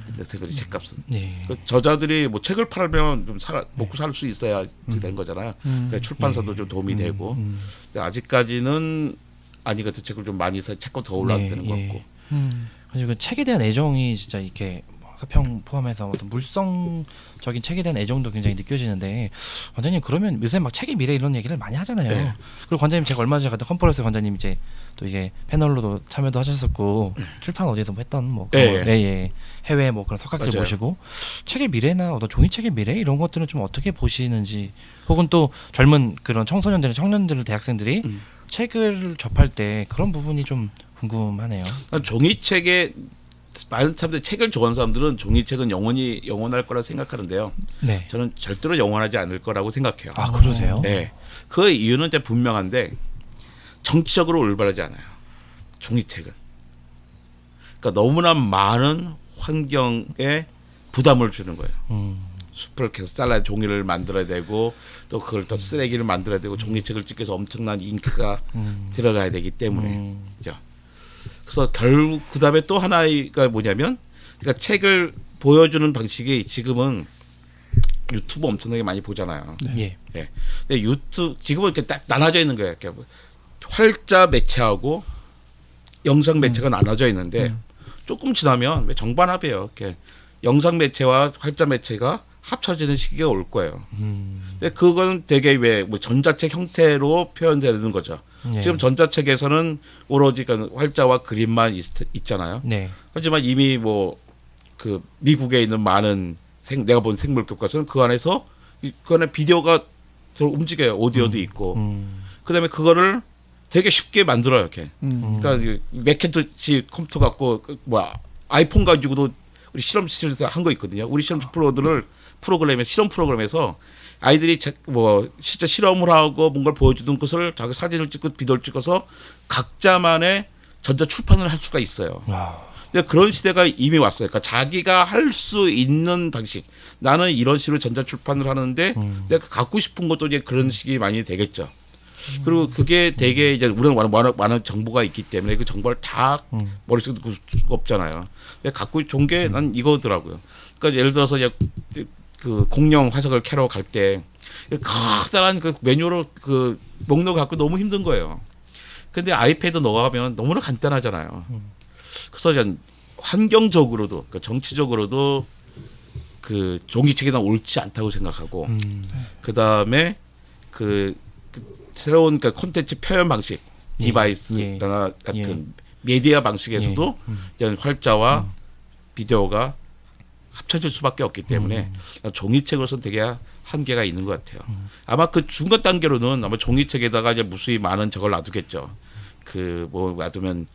근데 책값은 그 저자들이 뭐 책을 팔면 좀 먹고 살 수 있어야 된 거잖아요. 그러니까 출판사도 좀 도움이 되고. 근데 아직까지는 아니거든. 책을 좀 많이 사 책값 더 올라도 되는 것 같고. 그리고 그 책에 대한 애정이 진짜 이렇게 서평 포함해서 어떤 물성적인 책에 대한 애정도 굉장히 느껴지는데, 관장님 그러면 요새 막 책의 미래 이런 얘기를 많이 하잖아요. 그리고 관장님 제가 얼마 전에 갔던 컨퍼런스 관장님 이제 또 이게 패널로도 참여도 하셨었고 출판 어디서 뭐 했던 뭐 해외 뭐 그런 석학들 모시고 책의 미래나 어떤 종이책의 미래 이런 것들은 좀 어떻게 보시는지, 혹은 또 젊은 그런 청소년들, 청년들, 대학생들이 책을 접할 때 그런 부분이 좀 궁금하네요. 종이책에 많은 사람들, 책을 좋아하는 사람들은 종이책은 영원할 거라 생각하는데요. 저는 절대로 영원하지 않을 거라고 생각해요. 그러세요? 네. 그 이유는 이제 분명한데 정치적으로 올바르지 않아요. 종이책은. 그러니까 너무나 많은 환경에 부담을 주는 거예요. 숲을 계속 잘라야 종이를 만들어야 되고 또 그걸 또 쓰레기를 만들어야 되고 종이책을 찍기 위해서 엄청난 잉크가 들어가야 되기 때문에. 그래서 결국 그 다음에 또 하나가 뭐냐면, 그러니까 책을 보여주는 방식이 지금은 유튜브 엄청나게 많이 보잖아요. 근데 지금은 이렇게 딱 나눠져 있는 거예요. 이렇게 활자 매체하고 영상 매체가 나눠져 있는데 조금 지나면 정반합이에요. 이렇게 영상 매체와 활자 매체가 합쳐지는 시기가 올 거예요. 근데 그거는 되게 왜 뭐 전자책 형태로 표현되는 거죠. 네. 지금 전자책에서는 오로지 활자와 그림만 있잖아요. 네. 하지만 이미 뭐 그 미국에 있는 많은 내가 본 생물 교과서는 그 안에서 그 안에 비디오가 움직여요. 오디오도 있고. 그다음에 그거를 되게 쉽게 만들어요. 이렇게. 그러니까 맥킨토시 컴퓨터 갖고 아이폰 가지고도 우리 실험실에서 한 거 있거든요. 우리 실험 실험 프로그램에서 아이들이 뭐 실제 실험을 하고 뭔가를 보여주는 것을 자기 사진을 찍고 비디오를 찍어서 각자만의 전자 출판을 할 수가 있어요. 근데 그런 시대가 이미 왔어요. 그러니까 자기가 할 수 있는 방식. 나는 이런 식으로 전자 출판을 하는데 내가 갖고 싶은 것도 이제 그런 식이 많이 되겠죠. 그리고 그게 되게 이제 우리는 많은 정보가 있기 때문에 그 정보를 다 머릿속에 둘 수가 없잖아요. 내가 갖고 좋은 게 난 이거더라고요. 그러니까 예를 들어서 그 공룡 화석을 캐러 갈 때 커다란 그 매뉴얼 그 목록을 갖고 너무 힘든 거예요. 근데 아이패드 넣어가면 너무나 간단하잖아요. 그래서 환경적으로도 그러니까 정치적으로도 그 종이책이 난 옳지 않다고 생각하고 그 다음에 그 새로운 그 콘텐츠 표현 방식 디바이스나 같은 미디어 방식에서도 활자와 비디오가 합쳐질 수밖에 없기 때문에 종이책으로서는 되게 한계가 있는 것 같아요. 아마 그 중간 단계로는 아마 종이책에다가 이제 무수히 많은 저걸 놔두겠죠. 그 뭐 놔두면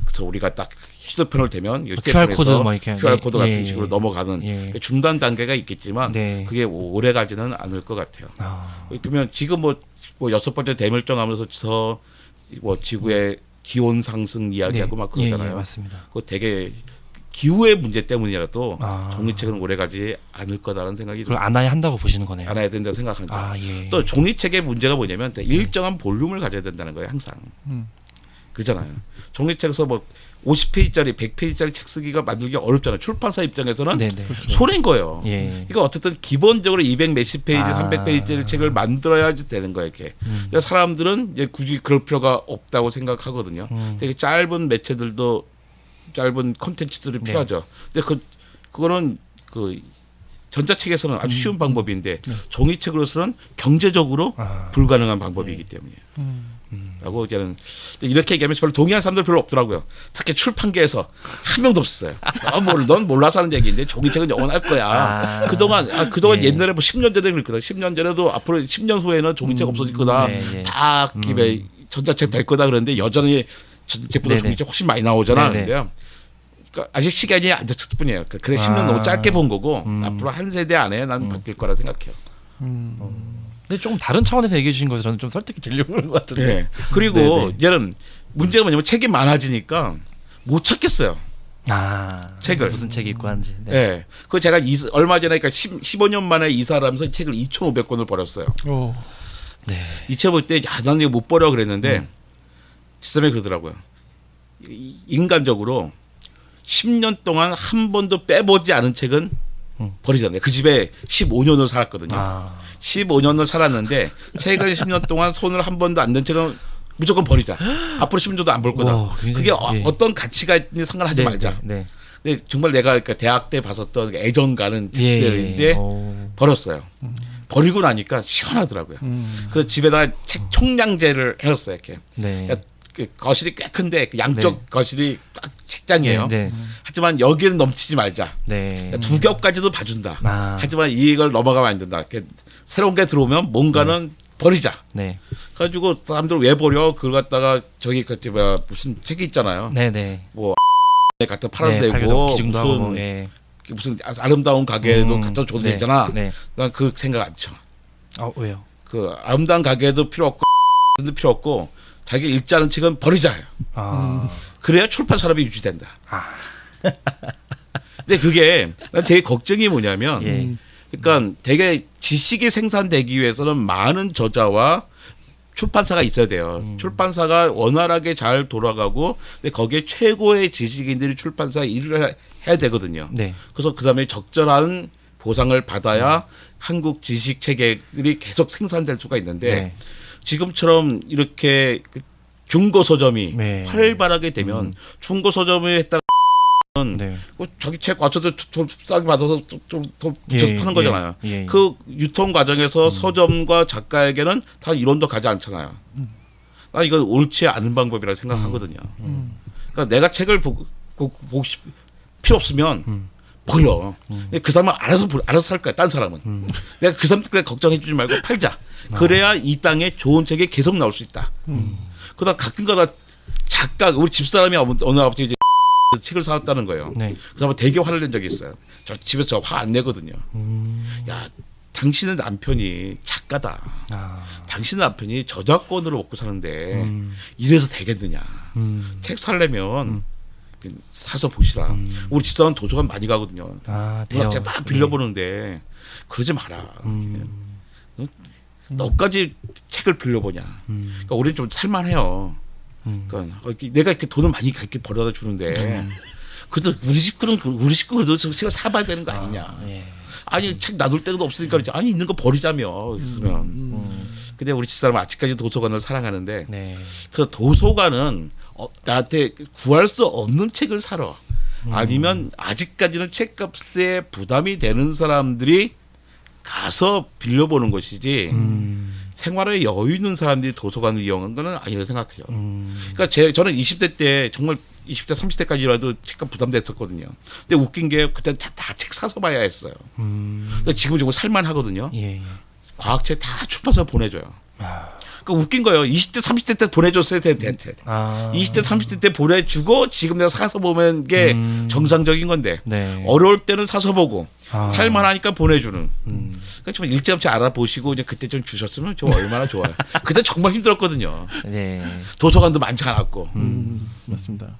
그래서 우리가 딱 휴대폰을 대면 QR코드 QR코드 같은 식으로 넘어가는 중간 단계가 있겠지만 그게 오래 가지는 않을 것 같아요. 그러면 지금 뭐 6번째 대멸종하면서 뭐 지구의 기온 상승 이야기하고 막 그러잖아요. 맞습니다. 그거 되게 기후의 문제 때문이라도 종이책은 오래 가지 않을 거다라는 생각이 들어요. 안아야 한다고 보시는 거네요. 안아야 된다고 생각합니다. 또 종이책의 문제가 뭐냐면 일정한 볼륨을 가져야 된다는 거예요. 항상. 그잖아요. 종이책에서 뭐 50페이지짜리 100페이지짜리 책 쓰기가 만들기 어렵잖아요. 출판사 입장에서는 손해인 거예요. 그러니까 어쨌든 기본적으로 200 몇십 페이지 300페이지짜리 책을 만들어야지 되는 거예요. 이렇게. 근데 사람들은 이제 굳이 그럴 필요가 없다고 생각하거든요. 되게 짧은 매체들도 짧은 콘텐츠들이 필요하죠. 근데 그거는 그 전자책에서는 아주 쉬운 방법인데 종이책으로서는 경제적으로 불가능한 방법이기 때문이에요. 라고 저는 이렇게 얘기하면 별로 동의하는 사람들 별로 없더라고요. 특히 출판계에서 한 명도 없었어요. 넌 몰라서 하는 얘기인데 종이책은 영원할 거야. 그동안 옛날에 뭐 10년 전에 그랬거든. 10년 전에도 앞으로 10년 후에는 종이책 없어질 거다. 다 집에 전자책 될 거다 그러는데 여전히 전자책보다 종이책 훨씬 많이 나오잖아. 그런데요. 그러니까 아직 시간이 안 됐을 뿐이에요. 그래 10년 너무 짧게 본 거고 앞으로 한 세대 안에 난 바뀔 거라 생각해요. 근데 조금 다른 차원에서 얘기해 주신 것을 저는 좀 설득이 되려고 그런 것 같은데. 네. 그리고 이제는 문제가 뭐냐면 책이 많아지니까 못 찾겠어요. 책을 무슨 책이 있고 한지. 네. 그 제가 얼마 전에 그러니까 15년 만에 이사를 하면서 책을 2,500권을 버렸어요. 네. 이책 볼 때 난 이거 못 버려 그랬는데 지쌤이 그러더라고요. 인간적으로 10년 동안 한 번도 빼보지 않은 책은 버리잖아요. 그 집에 15년을 살았거든요. 15년을 살았는데 책을 10년 동안 손을 한 번도 안 댄 책은 무조건 버리자. 앞으로 10년도 안 볼 거다. 그게 어떤 가치가 있는지 상관하지 말자. 근데 정말 내가 그러니까 대학 때 봤었던 애정 가는 책들인데 버렸어요. 버리고 나니까 시원하더라고요. 그 집에다가 책 총량제를 해놨어요. 이렇게. 그러니까 그 거실이 꽤 큰데 그 양쪽 거실이 딱 책장이에요. 하지만 여기를 넘치지 말자. 그러니까 두 겹까지도 봐준다. 하지만 이걸 넘어가면 안 된다. 새로운 게 들어오면 뭔가는 버리자. 가지고 사람들 왜 버려? 그걸 갖다가 저기 무슨 책이 있잖아요. 뭐 갖다 팔아도 되고 무슨 아름다운 가게에도 갖다 줘도 되잖아. 난 그 생각 안 쳐. 왜요? 그 아름다운 가게도 필요 없고 필요 없고 자기 읽지 않은 책은 버리자. 그래야 출판 산업이 유지된다. 근데 그게 난 되게 걱정이 뭐냐면 그러니까 되게 지식이 생산되기 위해서는 많은 저자와 출판사가 있어야 돼요. 출판사가 원활하게 잘 돌아가고 근데 거기에 최고의 지식인들이 출판사에 일을 해야 되거든요. 그래서 그다음에 적절한 보상을 받아야 한국 지식 체계들이 계속 생산될 수가 있는데 지금처럼 이렇게 중고 서점이 활발하게 되면 중고 서점에 했다가 거는 네. 자기 책 와서도 좀 싸게 받아서 좀 더 붙여서 파는 거잖아요. 그 유통 과정에서 서점과 작가에게는 다 이론도 가지 않잖아요. 나 이건 옳지 않은 방법이라 생각하거든요. 그러니까 내가 책을 보고 필요 없으면 버려. 그 사람은 알아서 살 거야. 딴 사람은. 내가 그 사람 걱정해 주지 말고 팔자. 그래야 이 땅에 좋은 책이 계속 나올 수 있다. 그러다 가끔가다 작가 우리 집사람이 어느 아버지 이제 책을 사왔다는 거예요. 네. 그다음에 되게 화를 낸 적이 있어요. 저 집에서 화 안 내거든요. 야, 당신의 남편이 작가다. 당신의 남편이 저작권으로 먹고 사는데 이래서 되겠느냐. 책 살려면 사서 보시라. 우리 집사람 도서관 많이 가거든요. 문학책 막 빌려보는데 그러지 마라. 너까지 책을 빌려보냐. 그러니까 우리는 좀 살만해요. 그러니까 내가 이렇게 돈을 많이 이렇게 벌어다 주는데 그래도 우리 식구도 책을 사봐야 되는 거 아니냐. 아니 책 놔둘 데도 없으니까 그러지. 아니 있는 거 버리자며 있으면. 근데 우리 집사람은 아직까지 도서관을 사랑하는데 그 도서관은 나한테 구할 수 없는 책을 사러 아니면 아직까지는 책값에 부담이 되는 사람들이 가서 빌려보는 것이지 생활에 여유 있는 사람들이 도서관을 이용한 거는 아니라고 생각해요. 그러니까 저는 20대 때 정말 20대 30대까지라도 책값 부담됐었거든요. 근데 웃긴 게 그때 다 책 사서 봐야 했어요. 근데 지금은 정말 살만하거든요. 과학책 다 출판사 보내줘요. 그러니까 웃긴 거예요. 20대 30대 때 보내줬어야 돼. 20대 30대 때 보내주고 지금 내가 사서 보면 게 정상적인 건데 어려울 때는 사서 보고 살만하니까 보내주는. 그러니까 좀 일찌감치 알아보시고 이제 그때 좀 주셨으면 좀 얼마나 좋아요. 그때 정말 힘들었거든요. 도서관도 많지 않았고. 맞습니다.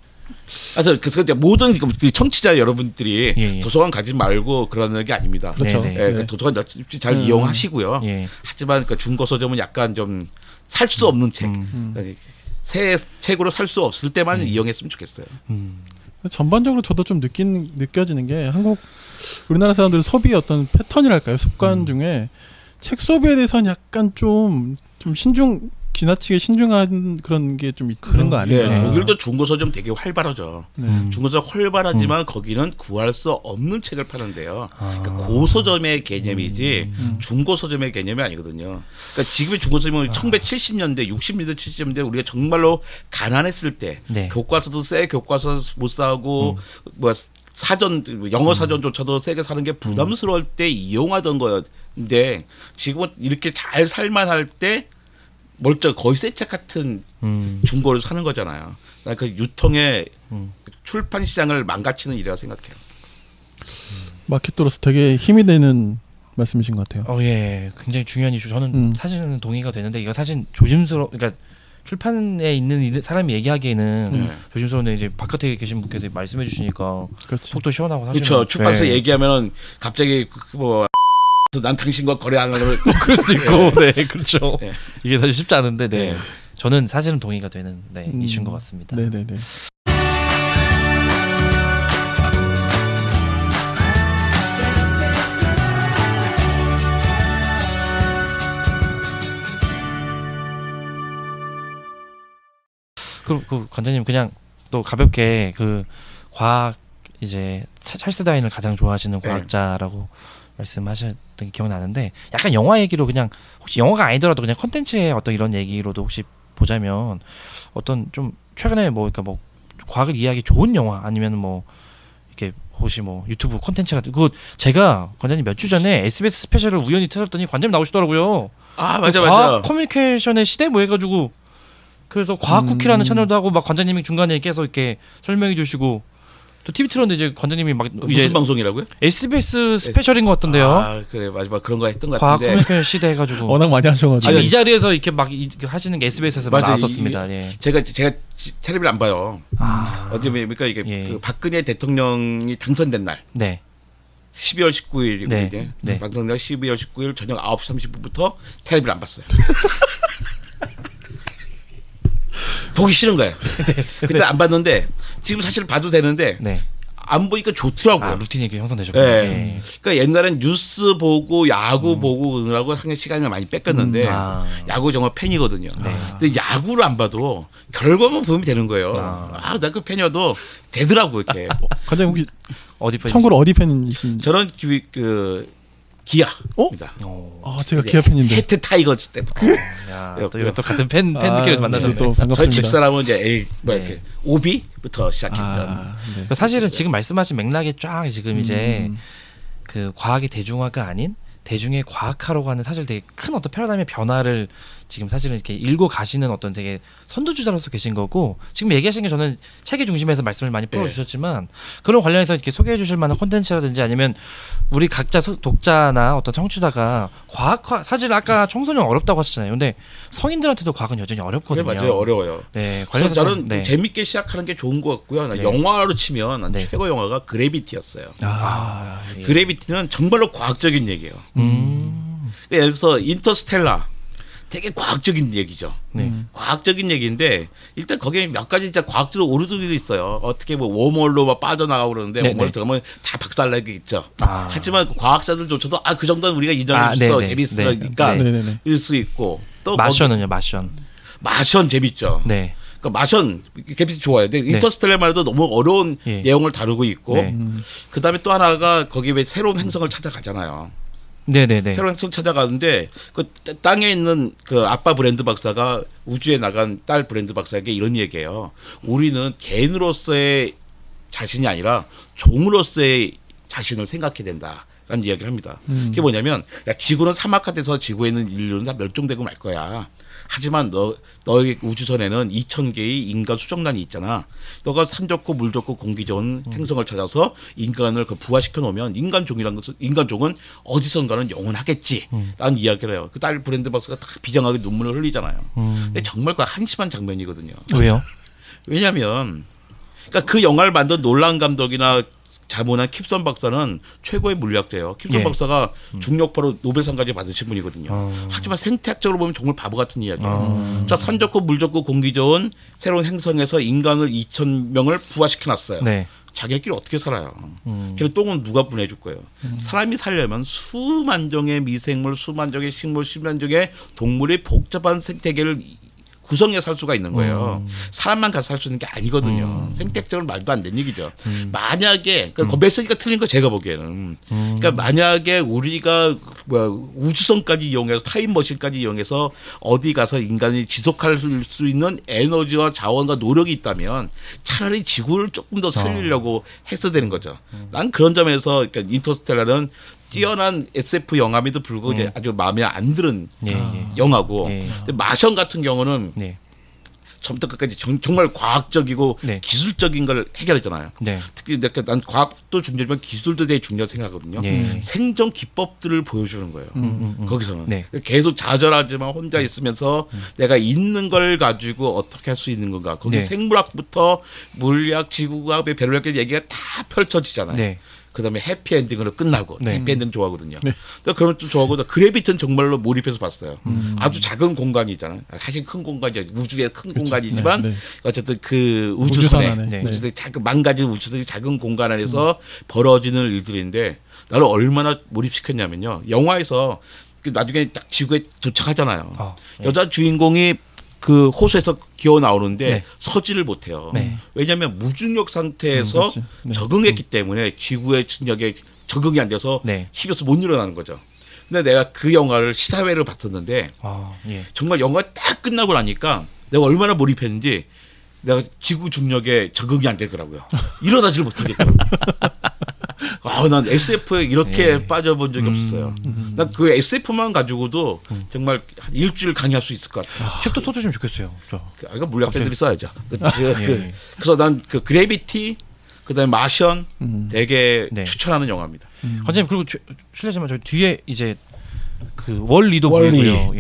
그래서 이제 모든 청취자 여러분들이 도서관 가지 말고 그러는 게 아닙니다. 그렇죠. 그 도서관 잘 이용하시고요. 하지만 그 중고 서점은 약간 좀 살 수 없는 책, 새 책으로 살 수 없을 때만 이용했으면 좋겠어요. 전반적으로 저도 좀 느껴지는 게 우리나라 사람들 소비의 어떤 패턴이랄까요? 습관 중에 책 소비에 대해서는 약간 좀 지나치게 신중한 그런 게 좀 있는 거 아니에요? 네, 독일도 중고 서점 되게 활발하죠. 중고 서점 활발하지만 거기는 구할 수 없는 책을 파는데요. 그러니까 고서점의 개념이지 중고 서점의 개념이 아니거든요. 그러니까 지금의 중고 서점은 1970년대, 60년대, 70년대 우리가 정말로 가난했을 때 교과서도 새 교과서 못 사고 사전 영어 사전조차도 세게 사는 게 부담스러울 때 이용하던 거였는데 지금은 이렇게 잘 살만할 때 거의 새 책 같은 중고를 사는 거잖아요. 그 유통의 출판 시장을 망가치는 일이라고 생각해요. 마켓으로서 되게 힘이 되는 말씀이신 것 같아요. 굉장히 중요한 이슈. 저는 사실은 동의가 되는데 이거 사실 그러니까 출판에 있는 사람이 얘기하기에는 조심스러운데 이제 바깥에 계신 분께서 말씀해 주시니까 속도 시원하고 사실 그렇죠. 출판사 얘기하면은 갑자기 난 당신과 거래 안 하는 그럴 수도 있고 그렇죠. 이게 사실 쉽지 않은데 저는 사실은 동의가 되는 이슈인 것 같습니다. 네네네. 그 관장님 그냥 또 가볍게 그 과학 이제 찰스 다윈을 가장 좋아하시는 과학자라고 말씀하셨던 게 기억나는데 약간 영화 얘기로 그냥 혹시 영화가 아니더라도 그냥 컨텐츠의 어떤 이런 얘기로도 혹시 보자면 어떤 좀 최근에 그러니까 과학을 이해하기 좋은 영화 아니면 이렇게 혹시 유튜브 콘텐츠 같은 그거 제가 관장님 몇 주 전에 SBS 스페셜을 우연히 틀었더니 관장님 나오시더라고요. 맞아. 과학 커뮤니케이션의 시대 해가지고 그래서 과학 쿠키라는 채널도 하고 막 관장님이 중간에 계속 이렇게 설명해 주시고 또 TV 틀었는데 이제 관장님이 막 무슨 방송이라고요? SBS 스페셜인 것 같던데요. 그래 마지막 그런 거 했던 것 과학 같은데. 커뮤니케이션 시대 해가지고 워낙 많이 하셔가지고 지금 이 자리에서 이렇게 막 하시는 게 SBS에서 나왔었습니다. 제가 텔레비를 안 봐요. 어디입니까 이게 그 박근혜 대통령이 당선된 날. 12월 19일이고 이제 방송날 12월 19일 저녁 9시 30분부터 텔레비를 안 봤어요. 보기 싫은 거예요. 그때 안 봤는데 지금 사실 봐도 되는데 안 보니까 좋더라고요. 루틴이 이렇게 형성되셨군요. 네. 그러니까 옛날엔 뉴스 보고 야구 보고 그러느라고 상당히 시간을 많이 뺏겼는데 야구 정말 팬이거든요. 네. 근데 야구를 안 봐도 결과만 보면 되는 거예요. 나 그 팬이어도 되더라고 이렇게. 관장님 혹시 어디 팬이신가요? 참고로 어디 팬이신지? 저는 기아입니다. 제가 기아 팬인데. 해태 타이거즈 때부터. 또 이거 또 같은 팬들끼리 만나셨네요. 또 저희 반갑습니다. 집사람은 이제 이렇게 오비부터 시작했던. 네. 사실은 지금 말씀하신 맥락이 쫙 지금 이제 그 과학의 대중화가 아닌 대중의 과학화로 가는 사실 되게 큰 어떤 패러다임의 변화를 지금 사실은 이렇게 읽고 가시는 어떤 되게 선두주자로서 계신 거고, 지금 얘기하신 게 저는 책의 중심에서 말씀을 많이 풀어주셨지만 그런 관련해서 이렇게 소개해 주실 만한 콘텐츠라든지 아니면 우리 각자 독자나 어떤 청취자가 과학화, 사실 아까 청소년 어렵다고 하셨잖아요. 근데 성인들한테도 과학은 여전히 어렵거든요. 네, 맞아요. 어려워요. 네, 그래서 관련해서 저는 좀 재밌게 시작하는 게 좋은 것 같고요. 네. 영화로 치면 네. 최고 영화가 그래비티였어요. 예. 그래비티는 정말로 과학적인 얘기예요. 예를 들어서 인터스텔라 되게 과학적인 얘기죠. 과학적인 얘기인데 일단 거기에 몇 가지 진짜 과학적으로 오류들이 있어요. 어떻게 뭐 웜홀로 막 빠져나가고 그러는데 웜홀 들어가면 다 박살나겠죠. 하지만 그 과학자들조차도 그 정도는 우리가 인정할 수 있어. 재밌으니까 이럴 수 있고. 또 마션은요, 마션. 마션 재밌죠. 네. 그러니까 마션 개피 좋아요. 근데 인터스텔라만 해도 너무 어려운 내용을 다루고 있고 그다음에 또 하나가 거기 왜 새로운 행성을 찾아가잖아요. 네네네. 새로운 행성 찾아가는데 그 땅에 있는 그 아빠 브랜드 박사가 우주에 나간 딸 브랜드 박사에게 이런 얘기예요. 우리는 개인으로서의 자신이 아니라 종으로서의 자신을 생각해야 된다라는 이야기를 합니다. 그게 뭐냐면 지구는 사막화돼서 지구에 있는 인류는 다 멸종되고 말 거야. 하지만 너의 우주선에는 2,000개의 인간 수정란이 있잖아. 너가 산 좋고 물 좋고 공기 좋은 행성을 찾아서 인간을 부화시켜 놓으면 인간종은 어디선가는 영원하겠지라는 이야기를 해요. 그 딸 브랜드 박사가 딱 비장하게 눈물을 흘리잖아요. 근데 정말 그 한심한 장면이거든요. 왜요? 왜냐하면 그러니까 그 영화를 만든 놀란 감독이나 자문한 킵선 박사는 최고의 물리학자예요. 킵선 박사가 중력파로 노벨상까지 받으신 분이거든요. 하지만 생태학적으로 보면 정말 바보 같은 이야기예요. 자, 산 좋고 물 좋고 공기 좋은 새로운 행성에서 인간을 2,000명을 부화시켜놨어요. 네. 자기네끼리 어떻게 살아요? 걔는 똥은 누가 보내줄 거예요? 사람이 살려면 수만 종의 미생물, 수만 종의 식물, 수만 종의 동물의 복잡한 생태계를 구성해 살 수가 있는 거예요. 사람만 가서 살 수 있는 게 아니거든요. 생태학적으로 말도 안 되는 얘기죠. 만약에 그 메시지가 틀린 거 제가 보기에는 그러니까 만약에 우리가 우주선까지 이용해서 타임머신까지 이용해서 어디 가서 인간이 지속할 수 있는 에너지와 자원과 노력이 있다면 차라리 지구를 조금 더 살리려고 했어야 되는 거죠. 난 그런 점에서 그러니까 인터스텔라는 뛰어난 SF 영화임에도 불구하고 이제 아주 마음에 안 드는 영화고 근데 마션 같은 경우는 처음부터 끝까지 정말 과학적이고 기술적인 걸 해결했잖아요. 특히 난 과학도 중요하지만 기술도 되게 중요하다고 생각하거든요. 생존 기법들을 보여주는 거예요. 거기서는 계속 좌절하지만 혼자 있으면서 내가 있는 걸 가지고 어떻게 할 수 있는 건가. 거기 생물학부터 물리학, 지구과학의 배로학의 얘기가 다 펼쳐지잖아요. 그다음에 해피엔딩으로 끝나고 해피엔딩 좋아하거든요. 그러면 좀 좋아하고 그래비티는 정말로 몰입해서 봤어요. 아주 작은 공간이 있잖아요. 사실 큰 공간이죠. 우주의 큰 공간이지만 어쨌든 그 우주선에 작은 망가진 우주선의 작은 공간 안에서 벌어지는 일들인데 나를 얼마나 몰입시켰냐면요. 영화에서 나중에 딱 지구에 도착하잖아요. 여자 주인공이 그 호수에서 기어 나오는데 서지를 못해요. 왜냐하면 무중력 상태에서 적응했기 때문에 지구의 중력에 적응이 안 돼서 휘어서 못 일어나는 거죠. 근데 내가 그 영화를 시사회를 봤었는데 정말 영화 딱 끝나고 나니까 내가 얼마나 몰입했는지 내가 지구 중력에 적응이 안 되더라고요. 일어나지를 못하겠더라고요. 난 SF에 이렇게 빠져본 적이 없었어요. 난 그 SF만 가지고도 정말 한 일주일 강의할 수 있을 것 같아요. 책도 써주시면 좋겠어요. 이거 물리학자들이 써야죠. 그래서 난 그 그래비티, 그다음에 마션 되게 추천하는 영화입니다. 관장님 그리고 실례지만 저 뒤에 이제 그 월리도 보이고요.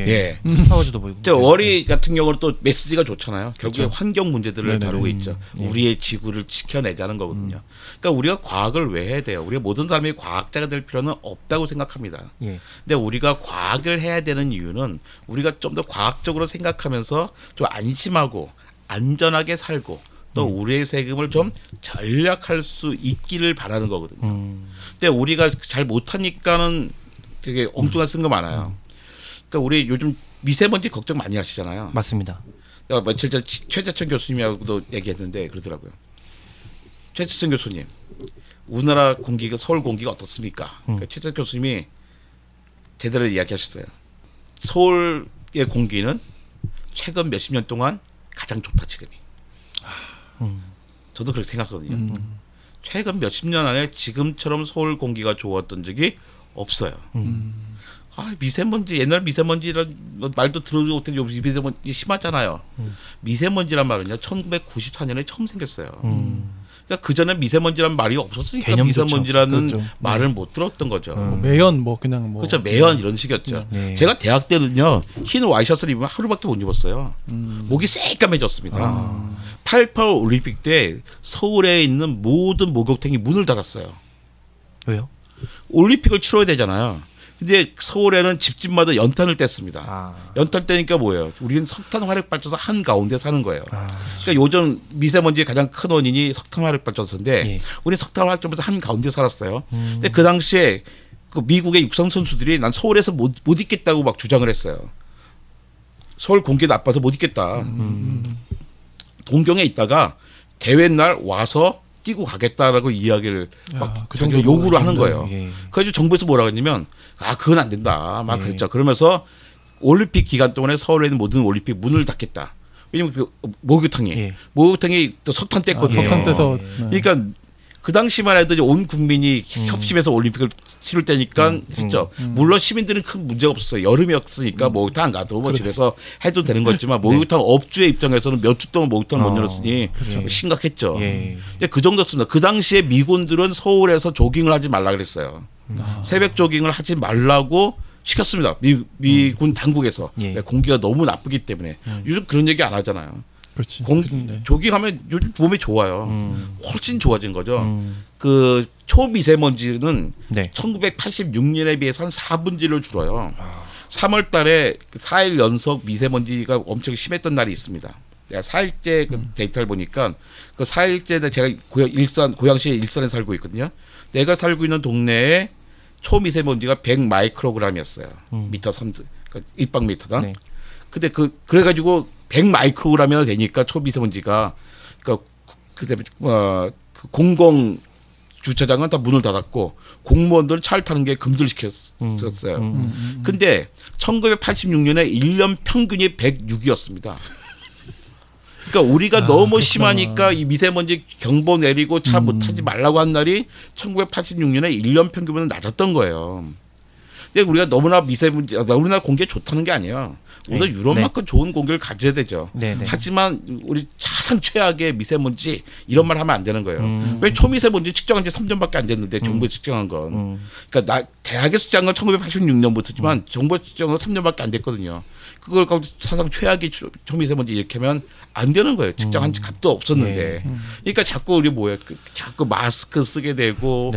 스타워즈도 보이고. 월리 같은 경우는 또 메시지가 좋잖아요. 결국에 환경 문제들을 다루고 있죠. 우리의 지구를 지켜내자는 거거든요. 그러니까 우리가 과학을 왜 해야 돼요? 우리가 모든 사람이 과학자가 될 필요는 없다고 생각합니다. 근데 우리가 과학을 해야 되는 이유는 우리가 좀 더 과학적으로 생각하면서 좀 안심하고 안전하게 살고 또 우리의 세금을 좀 절약할 수 있기를 바라는 거거든요. 근데 우리가 잘 못하니까는 되게 엉뚱한 쓴 거 많아요. 그러니까 우리 요즘 미세먼지 걱정 많이 하시잖아요. 맞습니다. 내가 며칠 전 최재천 교수님하고도 얘기했는데 그러더라고요. 최재천 교수님, 우리나라 공기가 서울 공기가 어떻습니까? 그러니까 최재천 교수님이 제대로 이야기하셨어요. 서울의 공기는 최근 몇십 년 동안 가장 좋다 지금이. 저도 그렇게 생각하거든요. 최근 몇십 년 안에 지금처럼 서울 공기가 좋았던 적이 없어요. 미세먼지 옛날 미세먼지란 말도 들어보지 못한 미세먼지 심하잖아요. 미세먼지란 말은요 1994년에 처음 생겼어요. 그러니까 그 전에 미세먼지란 말이 없었으니까 미세먼지라는 그렇죠. 말을 못 들었던 거죠. 매연 뭐 그냥 뭐 그렇죠. 매연 이런 식이었죠. 제가 대학 때는요 흰 와이셔츠를 입으면 하루밖에 못 입었어요. 목이 새까매졌습니다. 88 올림픽 때 서울에 있는 모든 목욕탕이 문을 닫았어요. 왜요? 올림픽을 치러야 되잖아요. 근데 서울에는 집집마다 연탄을 뗐습니다. 연탄 떼니까 뭐예요? 우리는 석탄 화력 발전소 한 가운데 사는 거예요. 그러니까 요즘 미세먼지의 가장 큰 원인이 석탄 화력 발전소인데 우리는 석탄 화력 발전소 한 가운데 살았어요. 근데 그 당시에 그 미국의 육상 선수들이 난 서울에서 못 있겠다고 막 주장을 했어요. 서울 공기 나빠서 못 있겠다. 동경에 있다가 대회 날 와서 뛰고 가겠다라고 이야기를 막 그 정도 요구를 하는 거예요. 그래서 정부에서 뭐라고 했냐면 그건 안 된다 막 그랬죠. 그러면서 올림픽 기간 동안에 서울에 있는 모든 올림픽 문을 닫겠다. 왜냐면 그 목욕탕이 또 석탄 뗐거든요. 석탄 떼서 그러니까 그 당시만 해도 온 국민이 협심해서 올림픽을 치를 때니까 했죠. 물론 시민들은 큰 문제가 없었어요. 여름이었으니까 목욕탕 안 가도 뭐 집에서 해도 되는 거지만 목욕탕 업주의 입장에서는 몇 주 동안 목욕탕을 못 열었으니 심각했죠. 근데 그 정도였습니다. 그 당시에 미군들은 서울에서 조깅을 하지 말라 그랬어요. 새벽 조깅을 하지 말라고 시켰습니다. 미군 당국에서 공기가 너무 나쁘기 때문에 요즘 그런 얘기 안 하잖아요. 그렇지. 조깅하면 요즘 몸이 좋아요. 훨씬 좋아진 거죠. 그 초미세먼지는 1986년에 비해서 한 4분의 1을 줄어요. 3월 달에 4일 연속 미세먼지가 엄청 심했던 날이 있습니다. 내가 4일째 그 데이터를 보니까 그 4일째 제가 고양시에 일산에 살고 있거든요. 내가 살고 있는 동네에 초미세먼지가 100 마이크로그램이었어요. 미터 3, 그러니까 입방미터당. 근데 그래가지고 100 마이크로그램이나 되니까 초미세먼지가 그러니까 그다음에 그 공공 주차장은 다 문을 닫았고 공무원들은 차를 타는 게 금지시켰었어요. 근데 1986년에 1년 평균이 106이었습니다. 그러니까 우리가 너무 심하니까 이 미세먼지 경보 내리고 차 못 타지 말라고 한 날이 1986년에 1년 평균보다 낮았던 거예요. 근데 우리가 너무나 미세먼지, 우리나라 공기가 좋다는 게 아니에요. 우리가 유럽만큼 좋은 공기를 가져야 되죠. 하지만 우리 가장 최악의 미세먼지 이런 말 하면 안 되는 거예요. 왜 초미세먼지 측정한 지 3년밖에 안 됐는데 정부에 측정한 건. 그러니까 대학에서 측정한 건 1986년부터지만 정부에 측정한 건 3년밖에 안 됐거든요. 그걸 가지고 사상 최악의 초미세먼지 이렇게 하면 안 되는 거예요. 측정한 지 값도 없었는데. 그러니까 자꾸 우리 자꾸 마스크 쓰게 되고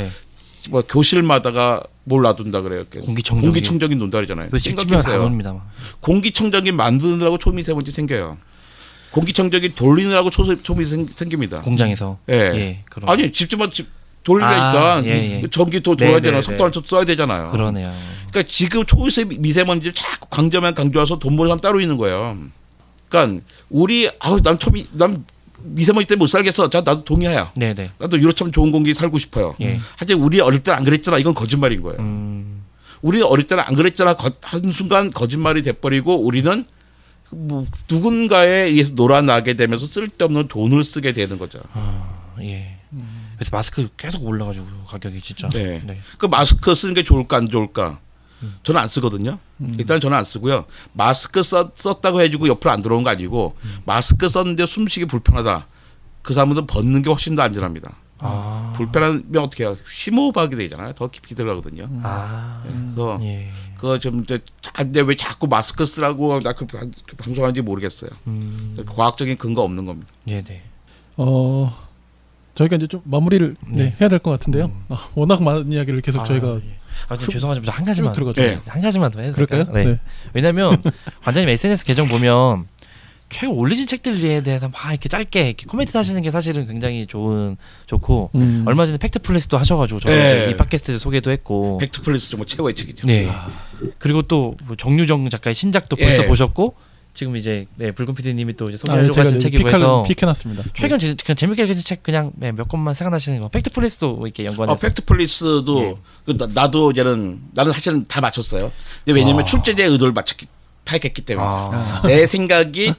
뭐 교실마다가 뭘 놔둔다 그래요. 공기청정기 놓는다 그러잖아요. 생각해보세요. 공기청정기 만드느라고 초미세먼지 생겨요. 공기청정기 돌리느라고 초미세먼지 생깁니다. 공장에서. 아니 집집마다 돌리니까 전기 또 돌아야 되잖아요. 석탄을 써야 되잖아요. 그러네요. 그러니까 지금 초미세먼지를 자꾸 강조해서 돈 버는 사람 따로 있는 거예요. 그러니까 우리 난 미세먼지 때문에 못 살겠어. 자, 나도 동의해요. 나도 유럽처럼 좋은 공기 살고 싶어요. 하지만 우리 어릴 때는 안 그랬잖아. 이건 거짓말인 거예요. 우리 어릴 때는 안 그랬잖아. 한순간 거짓말이 돼버리고 우리는 뭐 누군가에 의해서 놀아나게 되면서 쓸데없는 돈을 쓰게 되는 거죠. 그래서 마스크 계속 올라가지고 가격이 진짜. 그 마스크 쓰는 게 좋을까 안 좋을까? 저는 안 쓰거든요. 일단 저는 안 쓰고요. 마스크 썼다고 해주고 옆으로 안 들어온 거 아니고 마스크 썼는데 숨쉬기 불편하다. 그 사람들은 벗는 게 훨씬 더 안전합니다. 불편하면 어떻게 해요? 심호흡하게 되잖아요. 더 깊이 들어가거든요. 그래서 그거 좀 근데 왜 자꾸 마스크 쓰라고 나 그 방송하는지 모르겠어요. 과학적인 근거 없는 겁니다. 저희가 이제 좀 마무리를 해야 될 것 같은데요. 워낙 많은 이야기를 계속 저희가 좀 죄송하지만 한 가지만 들어가죠. 한 가지만 더 해도 될까요? 그럴까요? 왜냐하면 관장님 SNS 계정 보면 최근 올리신 책들에 대해서 막 이렇게 짧게 이렇게 코멘트 하시는 게 사실은 굉장히 좋고 얼마 전에 팩트 플레이스도 하셔가지고 저희 이 팟캐스트 소개도 했고 팩트 플레이스 정말 최고의 책이죠. 네. 그리고 또 뭐 정유정 작가의 신작도 벌써 보셨고 지금 이제 붉은 PD님이 또 이제 소개하려고 하신 책이고 해서 픽해놨습니다. 최근 그냥 재밌게 읽으신 책 그냥 몇 권만 생각나시는 거. 팩트 플레이스도 이렇게 연관해서. 팩트 플레이스도 나도 이제는 나는 사실은 다 맞췄어요. 근데 왜냐면 출제자의 의도를 파악했기 때문에 내 생각이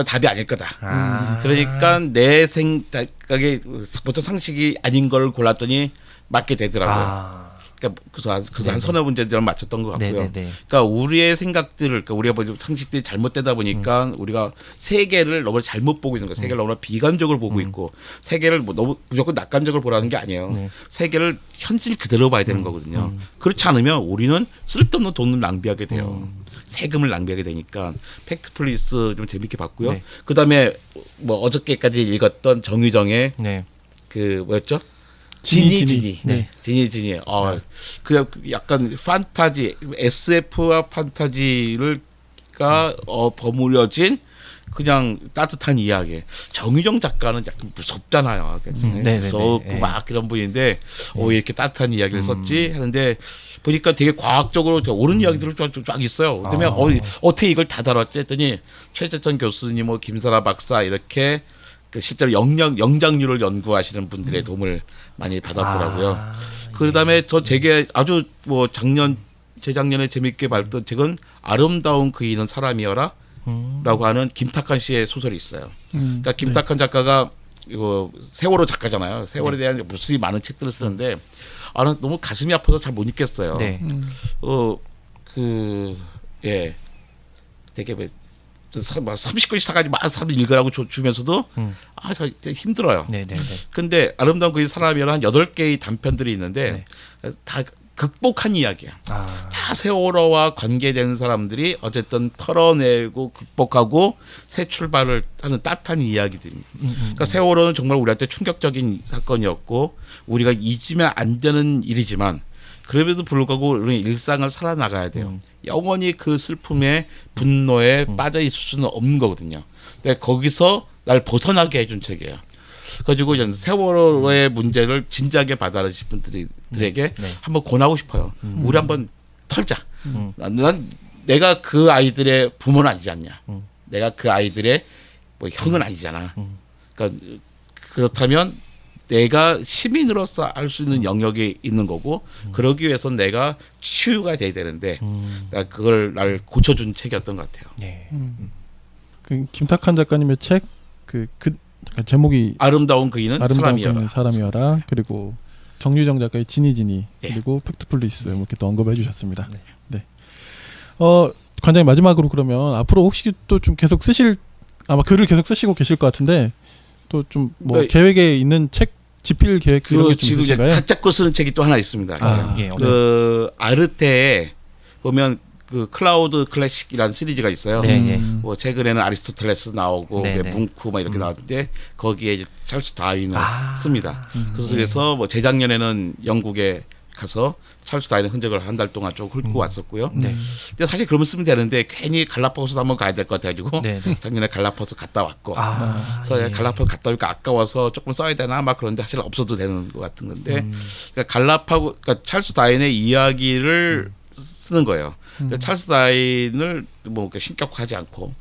답이 아닐 거다. 그러니까 내 생각에 보통 상식이 아닌 걸 골랐더니 맞게 되더라고요. 그래서 한 서너 문제들을 맞췄던 것 같고요. 그러니까 우리의 생각들을, 그러니까 우리가 뭐 상식들이 잘못되다 보니까 우리가 세계를 너무 잘못 보고 있는 거예요. 세계를 너무 비관적으로 보고 있고 세계를 뭐 너무 무조건 낙관적으로 보라는 게 아니에요. 세계를 현실 그대로 봐야 되는 거거든요. 그렇지 않으면 우리는 쓸데없는 돈을 낭비하게 돼요. 세금을 낭비하게 되니까 팩트 플레이스 좀 재밌게 봤고요. 그다음에 뭐 어저께까지 읽었던 정유정의 그 뭐였죠? 지니. 그 약간 판타지, SF와 판타지가 버무려진 그냥 따뜻한 이야기. 정유정 작가는 약간 무섭잖아요. 무섭고 막 이런 분인데 이렇게 따뜻한 이야기를 썼지 하는데 보니까 되게 과학적으로 옳은 이야기들을 쫙 있어요. 그러면 어떻게 이걸 다 다뤘지 했더니 최재천 교수님, 뭐 김설아 박사 이렇게 그 실제로 영장류를 연구하시는 분들의 도움을 많이 받았더라고요. 그다음에 제게 아주 뭐 재작년에 재밌게 봤던 책은 아름다운 그이는 사람이여라 라고 하는 김탁한 씨의 소설이 있어요. 그러니까 김탁한 작가가 이거 세월호 작가잖아요. 세월에 대한 무수히 많은 책들을 쓰는데 나는 너무 가슴이 아파서 잘 못 읽겠어요. 되게 30권씩 사가지고 막 사람들 읽으라고 주면서도 힘들어요. 근데 아름다운 그 사람이랑 한 8개의 단편들이 있는데 다 극복한 이야기야. 다 세월호와 관계된 사람들이 어쨌든 털어내고 극복하고 새 출발을 하는 따뜻한 이야기들입니다. 그러니까 세월호는 정말 우리한테 충격적인 사건이었고 우리가 잊으면 안 되는 일이지만 그럼에도 불구하고 우리는 일상을 살아나가야 돼요. 영원히 그 슬픔에 분노에 빠져 있을 수는 없는 거거든요. 근데 거기서 날 벗어나게 해준 책이에요. 그래가지고 세월호의 문제를 진지하게 받아들이신 분들에게 한번 권하고 싶어요. 우리 한번 털자. 난 내가 그 아이들의 부모는 아니지 않냐. 내가 그 아이들의 뭐 형은 아니잖아. 그러니까 그렇다면 내가 시민으로서 알 수 있는 영역이 있는 거고 그러기 위해서 내가 치유가 돼야 되는데 그걸 날 고쳐준 책이었던 것 같아요. 그 김탁한 작가님의 책 제목이 아름다운 그이는 사람이여라. 그리고 정유정 작가의 지니 그리고 팩트 플레이스 이렇게 또 언급해 주셨습니다. 관장님 마지막으로 그러면 앞으로 혹시 또 좀 계속 아마 글을 계속 쓰시고 계실 것 같은데 또 좀 뭐 계획에 있는 책 집필 계획 이런 게 좀 있으신가요? 각자 거 쓰는 책이 또 하나 있습니다. 그 아르테에 보면 그 클라우드 클래식이라는 시리즈가 있어요. 뭐 최근에는 아리스토텔레스 나오고 뭉크 막 이렇게 나왔는데 거기에 이제 찰스 다윈을 씁니다. 그래서 뭐 재작년에는 영국에 가서 찰스 다윈의 흔적을 한 달 동안 쭉 훑고 왔었고요. 근데 사실 그러면 쓰면 되는데 괜히 갈라파고스도 한번 가야 될 것 같아가지고 작년에 갈라파고스 갔다 왔고 그래서 갈라파고스 갔다 오니까 아까워서 조금 써야 되나 막 그런데 사실 없어도 되는 것 같은 건데 그러니까 찰스 다윈의 이야기를 쓰는 거예요. 근데 찰스 다윈을 뭐 신격화하지 않고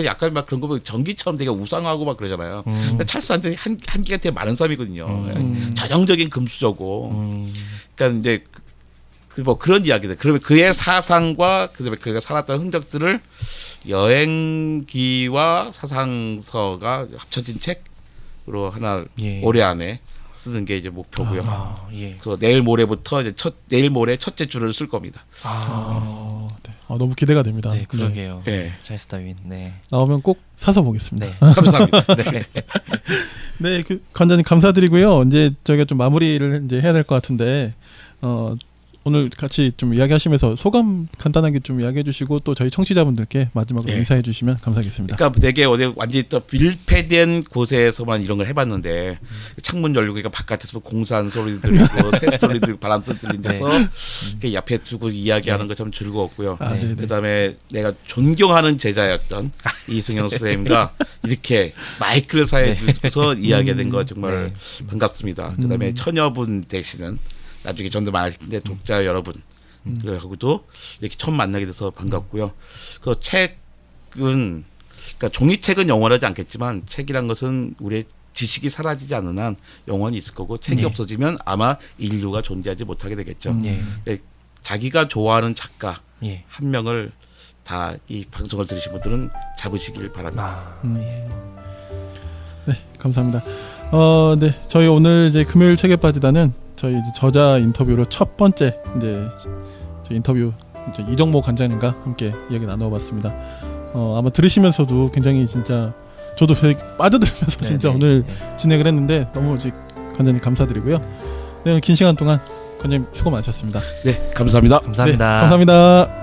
약간 막 그런 거 보면 전기처럼 되게 우상하고 막 그러잖아요. 근데 찰스 다윈은 한계가 되게 많은 사람이거든요. 전형적인 금수저고. 그러니까 이제 뭐 그런 이야기들. 그러면 그의 사상과 그다음에 그가 살았던 흔적들을 여행기와 사상서가 합쳐진 책으로 하나 올해 안에 쓰는 게 이제 목표고요. 그래서 내일 모레부터 이제 내일 모레 첫째 줄을 쓸 겁니다. 너무 기대가 됩니다. 네, 그러게요. 찰스 다윈. 나오면 꼭 사서 보겠습니다. 감사합니다. 그 관장님 감사드리고요. 이제 저희가 좀 마무리를 이제 해야 될 것 같은데 오늘 같이 좀 이야기하시면서 소감 간단하게 좀 이야기해 주시고 또 저희 청취자분들께 마지막으로 인사해 주시면 감사하겠습니다. 그러니까 되게 어디 완전히 또 밀폐된 곳에서만 이런 걸 해봤는데 창문 열고 그러니까 바깥에서 공사하는 소리 들리고 새 소리 들리고 바람 소리 들리면서 이렇게 옆에 두고 이야기하는 거 참 즐거웠고요. 그다음에 내가 존경하는 제자였던 이승영 선생님과 이렇게 마이크를 사이에 두고서 이야기된 거 정말 반갑습니다. 그다음에 처녀분 되시는 나중에 전도 말하실 텐데 독자 여러분들하고도 이렇게 처음 만나게 돼서 반갑고요. 그 책은 그러니까 종이책은 영원하지 않겠지만 책이란 것은 우리의 지식이 사라지지 않는 한 영원히 있을 거고 책이 없어지면 아마 인류가 존재하지 못하게 되겠죠. 자기가 좋아하는 작가 한 명을 다 이 방송을 들으신 분들은 잡으시길 바랍니다. 네, 감사합니다. 네, 저희 오늘 이제 금요일 책에 빠지다는 저희 이제 저자 인터뷰로 첫 번째 이제 저희 인터뷰 이제 이정모 관장님과 함께 이야기 나눠봤습니다. 아마 들으시면서도 굉장히 진짜 저도 되게 빠져들면서 진짜 오늘 진행을 했는데 너무 관장님 감사드리고요. 네, 긴 시간 동안 관장님 수고 많으셨습니다. 네, 감사합니다. 감사합니다. 네, 감사합니다.